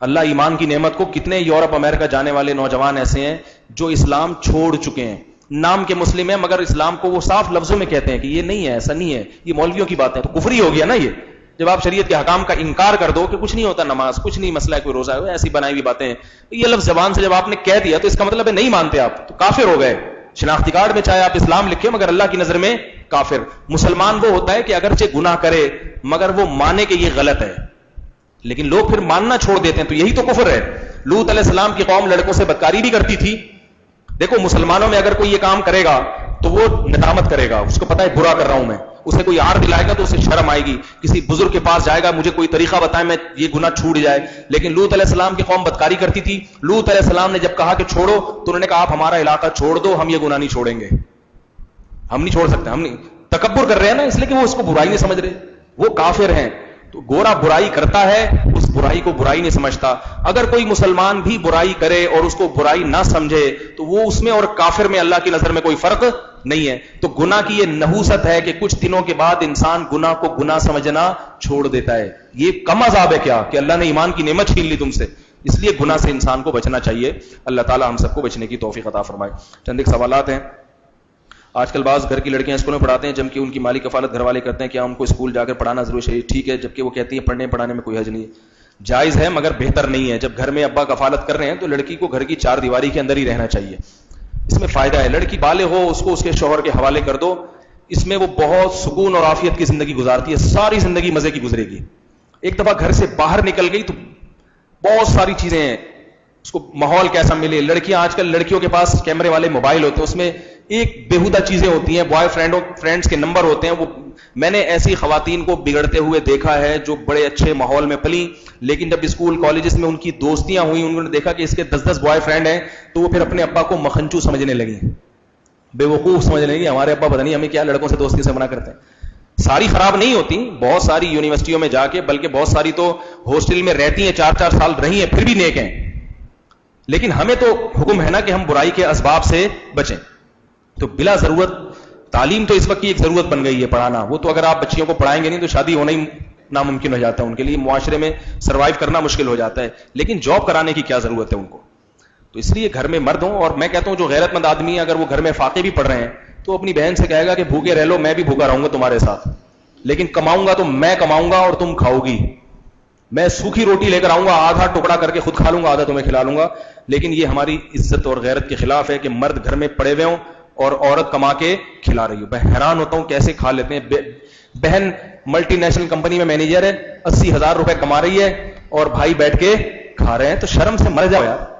اللہ ایمان کی نعمت کو, کتنے یورپ امریکہ جانے والے نوجوان ایسے ہیں جو اسلام چھوڑ چکے ہیں, نام کے مسلم ہیں مگر اسلام کو وہ صاف لفظوں میں کہتے ہیں کہ یہ نہیں ہے, ایسا نہیں ہے, یہ مولویوں کی بات ہے. تو کفری ہو گیا نا یہ, جب آپ شریعت کے حکام کا انکار کر دو کہ کچھ نہیں ہوتا, نماز کچھ نہیں, مسئلہ ہے کوئی روزہ ہے, ایسی بنائی ہوئی باتیں ہیں. یہ لفظ زبان سے جب آپ نے کہہ دیا تو اس کا مطلب ہے نہیں مانتے آپ, تو کافر ہو گئے. شناختی کارڈ میں چاہے آپ اسلام لکھیں مگر اللہ کی نظر میں کافر. مسلمان وہ ہوتا ہے کہ اگرچہ گناہ کرے مگر وہ مانے کہ یہ غلط ہے, لیکن لوگ پھر ماننا چھوڑ دیتے ہیں, تو یہی تو کفر ہے. لوط علیہ السلام کی قوم لڑکوں سے بدکاری بھی کرتی تھی. دیکھو مسلمانوں میں اگر کوئی یہ کام کرے گا تو وہ ندامت کرے گا, اس کو پتا ہے برا کر رہا ہوں میں, اسے کوئی آر دلائے گا تو اسے شرم آئے گی, کسی بزرگ کے پاس جائے گا مجھے کوئی طریقہ بتائے میں یہ گناہ چھوٹ جائے. لیکن لوط علیہ السلام کی قوم بدکاری کرتی تھی. لوط علیہ السلام نے جب کہا کہ چھوڑو, تو انہوں نے کہا آپ ہمارا علاقہ چھوڑ دو, ہم یہ گناہ نہیں چھوڑیں گے, ہم نہیں چھوڑ سکتے, ہم نہیں. تکبر کر رہے ہیں نا, اس لیے کہ وہ اس کو برائی نہیں سمجھ رہے, وہ کافر ہیں. تو گورا برائی کرتا ہے, اس برائی کو برائی نہیں سمجھتا. اگر کوئی مسلمان بھی برائی کرے اور اس کو برائی نہ سمجھے تو وہ اس میں اور کافر میں اللہ کی نظر میں کوئی فرق نہیں ہے. تو گناہ کی یہ نحوست ہے کہ کچھ دنوں کے بعد انسان گناہ کو گناہ سمجھنا چھوڑ دیتا ہے. یہ کم عذاب ہے کیا کہ اللہ نے ایمان کی نعمت چھین لی تم سے, اس لیے گناہ سے انسان کو بچنا چاہیے. اللہ تعالی ہم سب کو بچنے کی توفیق عطا فرمائے. چند ایک سوالات ہیں. آج کل بعض گھر کی لڑکیاں اسکول میں پڑھاتے ہیں جبکہ ان کی مالی کفالت گھر والے کرتے ہیں, کیا ان کو اسکول جا کر پڑھانا ضروری ہے؟ ٹھیک ہے, جبکہ وہ کہتی ہیں پڑھنے پڑھانے میں کوئی حرج نہیں ہے, جائز ہے مگر بہتر نہیں ہے. جب گھر میں ابا کفالت کر رہے ہیں تو لڑکی کو گھر کی چار دیواری کے اندر ہی رہنا چاہیے, اس میں فائدہ ہے. لڑکی بالغ ہو اس کو اس کے شوہر کے حوالے کر دو, اس میں وہ بہت سکون اور عافیت کی زندگی گزارتی ہے, ساری زندگی مزے کی گزرے گی. ایک دفعہ گھر سے باہر نکل گئی تو بہت ساری چیزیں ہیں, اس کو ماحول کیسا ملے. لڑکیاں آج کل لڑکیوں کے پاس کیمرے والے موبائل ہوتے ہیں, اس میں ایک بےہودہ چیزیں ہوتی ہیں, بوائے فرینڈز کے نمبر ہوتے ہیں. وہ میں نے ایسی خواتین کو بگڑتے ہوئے دیکھا ہے جو بڑے اچھے ماحول میں پلی, لیکن جب اسکول کالجز میں ان کی دوستیاں ہوئیں, انہوں نے دیکھا کہ اس کے 10 بوائے فرینڈ ہیں, تو وہ پھر اپنے ابا کو مکھنچو سمجھنے لگی, بے وقوف سمجھنے لگی. ہمارے ابا پتہ نہیں ہمیں کیا لڑکوں سے دوستی سے منع کرتے ہیں. ساری خراب نہیں ہوتی, بہت ساری یونیورسٹیوں میں جا کے, بلکہ بہت ساری تو ہاسٹل میں رہتی ہیں, 4 سال رہی ہیں پھر بھی نیک ہیں. لیکن ہمیں تو حکم ہے نا کہ ہم برائی کے اسباب سے بچیں. تو بلا ضرورت تعلیم تو اس وقت کی ایک ضرورت بن گئی ہے پڑھانا. وہ تو اگر آپ بچیوں کو پڑھائیں گے نہیں تو شادی ہونا ہی ناممکن ہو جاتا ہے, ان کے لیے معاشرے میں سروائیو کرنا مشکل ہو جاتا ہے. لیکن جاب کرانے کی کیا ضرورت ہے ان کو؟ تو اس لیے گھر میں مرد ہوں. اور میں کہتا ہوں جو غیرت مند آدمی ہے اگر وہ گھر میں فاقے بھی پڑھ رہے ہیں تو اپنی بہن سے کہے گا کہ بھوکے رہ لو, میں بھی بھوکا رہوں گا تمہارے ساتھ, لیکن کماؤں گا تو میں کماؤں گا اور تم کھاؤ گی. میں سوکھی روٹی لے کر آؤں گا, آدھا ٹکڑا کر کے خود کھا لوں گا, آدھا تمہیں کھلا لوں گا. لیکن یہ ہماری عزت اور غیرت کے خلاف ہے کہ مرد گھر میں پڑے ہوئے ہوں اور عورت کما کے کھلا رہی ہو. میں حیران ہوتا ہوں کیسے کھا لیتے ہیں. بہن ملٹی نیشنل کمپنی میں مینیجر ہے, 80,000 روپے کما رہی ہے اور بھائی بیٹھ کے کھا رہے ہیں. تو شرم سے مر جاؤ یار.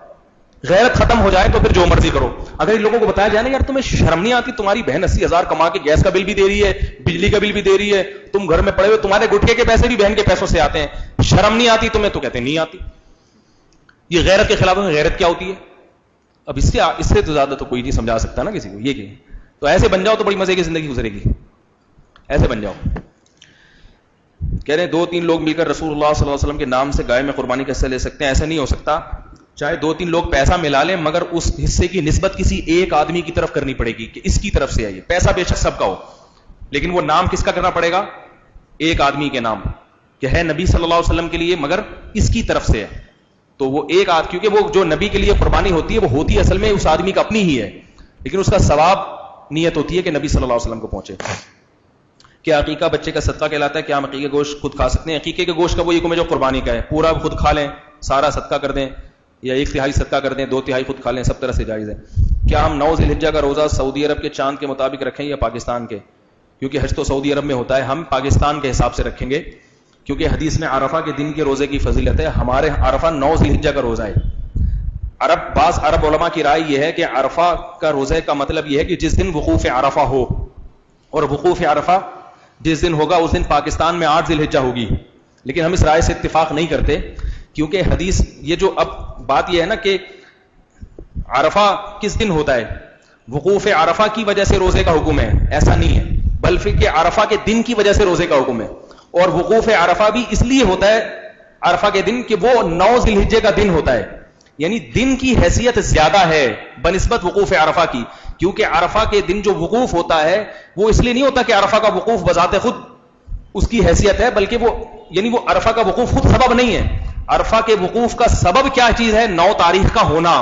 غیرت ختم ہو جائے تو پھر جو مرضی کرو. اگر ان لوگوں کو بتایا جائے نا یار تمہیں شرم نہیں آتی, تمہاری بہن 80,000 کما کے گیس کا بل بھی دے رہی ہے, بجلی کا بل بھی دے رہی ہے, تم گھر میں پڑے ہوئے, تمہارے گٹھے کے پیسے بھی بہن کے پیسوں سے آتے ہیں, شرم نہیں آتی تمہیں؟ تو کہتے نہیں آتی. یہ غیرت کے خلاف ہے. غیرت کیا ہوتی ہے؟ اب اس سے تو زیادہ تو کوئی نہیں سمجھا سکتا نا کسی کو. یہ کہ تو ایسے بن جاؤ تو بڑی مزے کی زندگی گزرے گی. ایسے بن جاؤ. کہہ رہے ہیں 2-3 لوگ مل کر رسول اللہ صلی اللہ علیہ وسلم کے نام سے گائے میں قربانی کا حصہ لے سکتے ہیں. ایسا نہیں ہو سکتا. چاہے 2-3 لوگ پیسہ ملا لیں مگر اس حصے کی نسبت کسی ایک آدمی کی طرف کرنی پڑے گی کہ اس کی طرف سے ہے. یہ پیسہ بے شک سب کا ہو لیکن وہ نام کس کا کرنا پڑے گا؟ ایک آدمی کے نام کہ ہے نبی صلی اللہ علیہ وسلم کے لیے مگر اس کی طرف سے ہے. تو وہ ایک کیونکہ وہ جو نبی کے لیے قربانی ہوتی ہے وہ ہوتی ہے اصل میں اس آدمی کا اپنی ہی ہے لیکن اس کا ثواب نیت ہوتی ہے کہ نبی صلی اللہ علیہ وسلم کو پہنچے. کیا عقیقہ بچے کا صدقہ کہلاتا ہے؟ کیا ہم عقیقے گوشت خود کھا سکتے ہیں؟ عقیقے کے گوشت کا وہ حکم ہے جو قربانی کا ہے. پورا خود کھا لیں, سارا صدقہ کر دیں, یا 1/3 صدقہ کر دیں, 2/3 خود کھا لیں, سب طرح سے جائز ہے. کیا ہم 9 ذی الحجہ کا روزہ سعودی عرب کے چاند کے مطابق رکھیں یا پاکستان کے؟ کیونکہ حج تو سعودی عرب میں ہوتا ہے, ہم پاکستان کے حساب سے رکھیں گے کیونکہ حدیث میں عرفہ کے دن کے روزے کی فضیلت ہے. ہمارے عرفہ 9 ذی الحجہ کا روزہ ہے. بعض عرب علماء کی رائے یہ ہے کہ عرفہ کا روزے کا مطلب یہ ہے کہ جس دن وقوف عرفہ ہو, اور وقوف عرفہ جس دن ہوگا اس دن پاکستان میں 8 ذی الحجہ ہوگی. لیکن ہم اس رائے سے اتفاق نہیں کرتے کیونکہ حدیث یہ جو اب بات یہ ہے نا کہ عرفہ کس دن ہوتا ہے, وقوف عرفہ کی وجہ سے روزے کا حکم ہے, ایسا نہیں ہے, بلکہ کہ عرفہ کے دن کی وجہ سے روزے کا حکم ہے. اور وقوف عرفہ بھی اس لیے ہوتا ہے عرفہ کے دن کہ وہ 9 ذی الحجہ کا دن ہوتا ہے, یعنی دن کی حیثیت زیادہ ہے بنسبت وقوف عرفہ کی. کیونکہ عرفہ کے دن جو وقوف ہوتا ہے وہ اس لیے نہیں ہوتا کہ عرفہ کا وقوف بذات خود اس کی حیثیت ہے, بلکہ وہ یعنی وہ عرفہ کا وقوف خود سبب نہیں ہے. عرفہ کے وقوف کا سبب کیا چیز ہے؟ 9 تاریخ کا ہونا.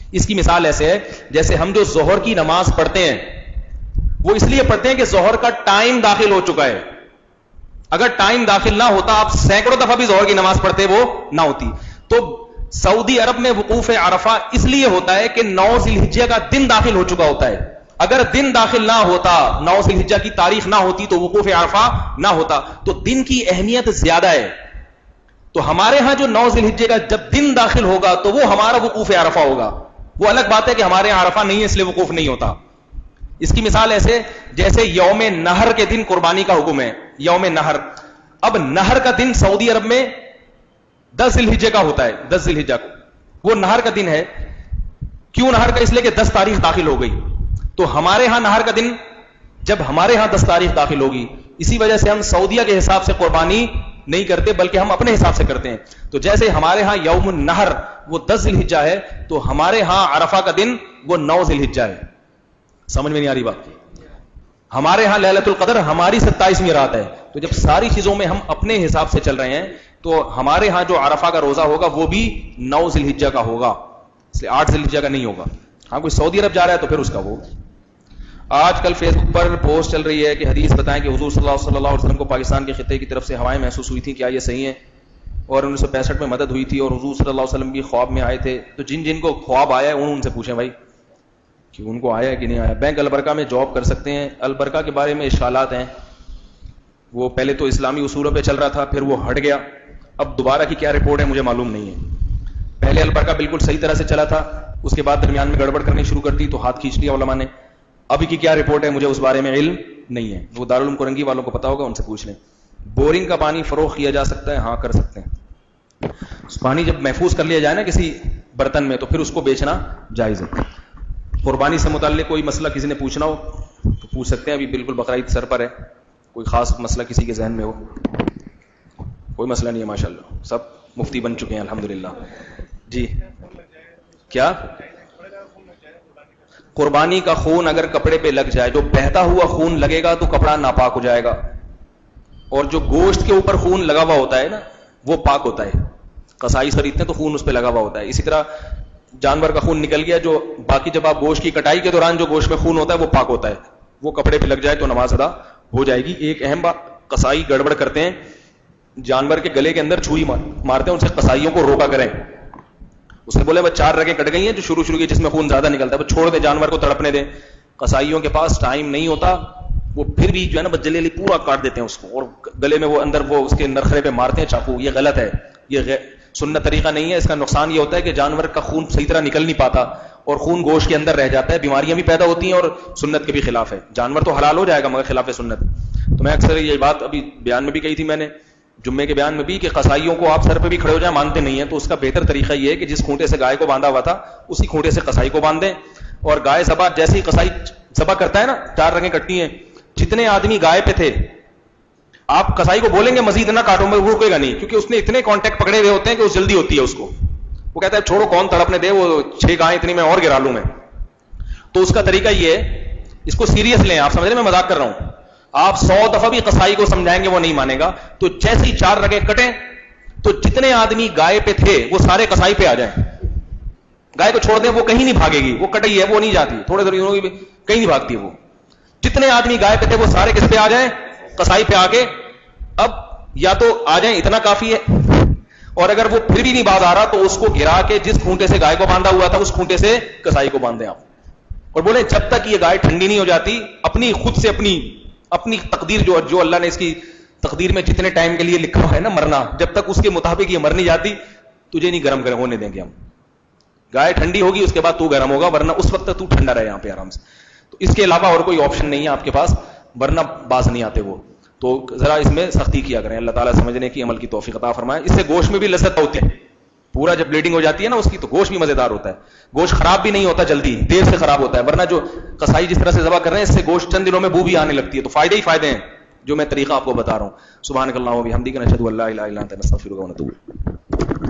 اس کی مثال ایسے ہے جیسے ہم جو ظہر کی نماز پڑھتے ہیں وہ اس لیے پڑھتے ہیں کہ ظہر کا ٹائم داخل ہو چکا ہے. اگر ٹائم داخل نہ ہوتا آپ سینکڑوں دفعہ بھی ظہر کی نماز پڑھتے وہ نہ ہوتی. تو سعودی عرب میں وقوف عرفہ اس لیے ہوتا ہے کہ 9 ذی الحجہ کا دن داخل ہو چکا ہوتا ہے. اگر دن داخل نہ ہوتا, 9 ذی الحجہ کی تاریخ نہ ہوتی تو وقوف عرفہ نہ ہوتا. تو دن کی اہمیت زیادہ ہے. تو ہمارے ہاں جو 9 ذی الحجہ کا جب دن داخل ہوگا تو وہ ہمارا وقوف عرفہ ہوگا. وہ الگ بات ہے کہ ہمارے یہاں عرفہ نہیں ہے اس لیے وقوف نہیں ہوتا. اس کی مثال ایسے جیسے یوم نہر کے دن قربانی کا حکم ہے. یوم نہر, اب نہر کا دن سعودی عرب میں 10 ذی الحجہ کا ہوتا ہے. 10 ذی الحجہ کو وہ نہر کا دن ہے. کیوں نہر کا؟ اس لیے کہ 10 تاریخ داخل ہو گئی. تو ہمارے ہاں نہر کا دن جب ہمارے ہاں 10 تاریخ داخل ہوگی, اسی وجہ سے ہم سعودیہ کے حساب سے قربانی نہیں کرتے بلکہ ہم اپنے حساب سے کرتے ہیں. تو جیسے ہمارے ہاں یوم النہر وہ 10 ذی الحجہ ہے تو ہمارے ہاں عرفہ کا دن وہ 9 ذی الحجہ ہے. سمجھ میں نہیں آ رہی بات؟ ہمارے ہاں لیلۃ القدر ہماری 27ویں رات ہے. تو جب ساری چیزوں میں ہم اپنے حساب سے چل رہے ہیں تو ہمارے ہاں جو عرفہ کا روزہ ہوگا وہ بھی 9 ذی الحجہ کا ہوگا, اس لیے 8 ذی الحجہ کا نہیں ہوگا. ہاں کوئی سعودی عرب جا رہا ہے تو پھر اس کا وہ. آج کل فیس بک پر پوسٹ چل رہی ہے کہ حدیث بتائیں کہ حضور صلی اللہ علیہ وسلم کو پاکستان کے خطے کی طرف سے ہوائیں محسوس ہوئی تھیں, کیا یہ صحیح ہے؟ اور 1965 میں مدد ہوئی تھی اور حضور صلی اللہ علیہ وسلم بھی خواب میں آئے تھے. تو جن جن کو خواب آیا ہے ان سے پوچھیں بھائی کہ ان کو آیا ہے کہ نہیں آیا. بینک البرکہ میں جاب کر سکتے ہیں؟ البرکہ کے بارے میں اشکالات ہیں. وہ پہلے تو اسلامی اصولوں پہ چل رہا تھا, پھر وہ ہٹ گیا. اب دوبارہ کی کیا رپورٹ ہے مجھے معلوم نہیں ہے. پہلے البرکہ بالکل صحیح طرح سے چلا تھا, اس کے بعد درمیان میں گڑبڑ کرنی شروع کر دی تو ہاتھ کھینچ لیا علماء نے. ابھی کی کیا رپورٹ ہے مجھے اس بارے میں علم نہیں ہے. وہ دارالعلوم کرنگی والوں کو پتا ہوگا, ان سے پوچھ لیں. بورنگ کا پانی فروخت کیا جا سکتا ہے؟ ہاں کر سکتے ہیں. پانی جب محفوظ کر لیا جائے نا کسی برتن میں تو پھر اس کو بیچنا جائز ہے. قربانی سے متعلق کوئی مسئلہ کسی نے پوچھنا ہو تو پوچھ سکتے ہیں. ابھی بالکل بقرعید سر پر ہے, کوئی خاص مسئلہ کسی کے ذہن میں ہو؟ کوئی مسئلہ نہیں ہے ماشاءاللہ, سب مفتی بن چکے ہیں الحمدللہ. جی کیا قربانی کا خون اگر کپڑے پہ لگ جائے, جو بہتا ہوا خون لگے گا تو کپڑا ناپاک ہو جائے گا, اور جو گوشت کے اوپر خون لگا ہوا ہوتا ہے نا وہ پاک ہوتا ہے. قصائی خریدتے ہیں تو خون اس پہ لگا ہوا ہوتا ہے. اسی طرح جانور کا خون نکل گیا, جو باقی جب آپ گوشت کی کٹائی کے دوران جو گوشت میں خون ہوتا ہے وہ پاک ہوتا ہے. وہ کپڑے پہ لگ جائے تو نماز ادا ہو جائے گی. ایک اہم بات, قصائی گڑبڑ کرتے ہیں, جانور کے گلے کے اندر چھری مارتے ہیں, ان سے قصائیوں کو روکا کریں. اس نے بولے وہ 4 رگیں کٹ گئی ہیں جو شروع کی جس میں خون زیادہ نکلتا ہے, وہ چھوڑ دیں, جانور کو تڑپنے دیں. قصائیوں کے پاس ٹائم نہیں ہوتا, وہ پھر بھی جو ہے نا جلیلی پورا کاٹ دیتے ہیں اس کو, اور گلے میں وہ اندر وہ اس کے نرخرے پہ مارتے ہیں چاقو. یہ غلط ہے, یہ سنت طریقہ نہیں ہے. اس کا نقصان یہ ہوتا ہے کہ جانور کا خون صحیح طرح نکل نہیں پاتا اور خون گوشت کے اندر رہ جاتا ہے, بیماریاں بھی پیدا ہوتی ہیں اور سنت کے بھی خلاف ہے. جانور تو حلال ہو جائے گا مگر خلاف سنت. تو میں اکثر یہ بات ابھی بیان میں بھی کہی تھی میں نے جمعے کے بیان میں بھی کہ قصائیوں کو آپ سر پہ بھی کھڑے ہو جائیں مانتے نہیں ہیں, تو اس کا بہتر طریقہ یہ ہے کہ جس کھونٹے سے گائے کو باندھا ہوا تھا اسی کھونٹے سے قصائی کو باندھ دیں, اور گائے ذبح جیسے ہی قصائی ذبح کرتا ہے نا, 4 رگیں کٹتی ہیں, جتنے آدمی گائے پہ تھے آپ قصائی کو بولیں گے مزید نہ کاٹو, میں رکے گا نہیں, کیونکہ اس نے اتنے کانٹیکٹ پکڑے ہوئے ہوتے ہیں کہ اس جلدی ہوتی ہے اس کو, وہ کہتا ہے چھوڑو کون تڑپنے دے, وہ 6 گائیں اتنی میں اور گرا لوں میں. تو اس کا طریقہ یہ ہے, اس کو سیریس لیں, آپ سمجھ رہے ہیں میں مذاق کر رہا ہوں, آپ 100 دفعہ بھی قصائی کو سمجھائیں گے وہ نہیں مانے گا. تو جیسے ہی 4 رگیں کٹیں تو جتنے آدمی گائے پہ تھے وہ سارے قصائی پہ آ جائیں, گائے کو چھوڑ دیں, وہ کہیں نہیں بھاگے گی, وہ کٹی ہے وہ نہیں جاتی, تھوڑے دیر کہیں نہیں بھاگتی وہ. جتنے آدمی گائے پہ تھے وہ سارے کس پہ آ جائیں, قصائی پہ آ کے. اب یا تو آ جائیں اتنا کافی ہے, اور اگر وہ پھر بھی نہیں باز آ رہا تو اس کو گرا کے جس کھونٹے سے گائے کو باندھا ہوا تھا اس کھونٹے سے قصائی کو باندھ دیں آپ, اور بولیں جب تک یہ گائے ٹھنڈی نہیں ہو جاتی, اپنی خود سے اپنی تقدیر جو اللہ نے اس کی تقدیر میں جتنے ٹائم کے لیے لکھا ہوا ہے نا مرنا, جب تک اس کے مطابق یہ مر نہیں جاتی تجھے نہیں گرم ہونے دیں گے ہم. گائے ٹھنڈی ہوگی اس کے بعد تو گرم ہوگا, ورنہ اس وقت تک تو ٹھنڈا رہے یہاں پہ آرام سے. تو اس کے علاوہ اور کوئی آپشن نہیں ہے آپ کے پاس, ورنہ باز نہیں آتے وہ. تو ذرا اس میں سختی کیا کریں, اللہ تعالیٰ سمجھنے کی عمل کی توفیق عطا فرمائے. اس سے گوشت میں بھی لذت ہوتی ہے, پورا جب بلیڈنگ ہو جاتی ہے نا اس کی, تو گوشت بھی مزیدار ہوتا ہے, گوشت خراب بھی نہیں ہوتا جلدی, دیر سے خراب ہوتا ہے. ورنہ جو قصائی جس طرح سے ذبح کر رہے ہیں اس سے گوشت چند دنوں میں بو بھی آنے لگتی ہے. تو فائدے ہی فائدے ہیں جو میں طریقہ آپ کو بتا رہا ہوں. سبحانک اللہم و بحمدک، نشہد ان لا الہ الا انت، نستغفرک و نتوب.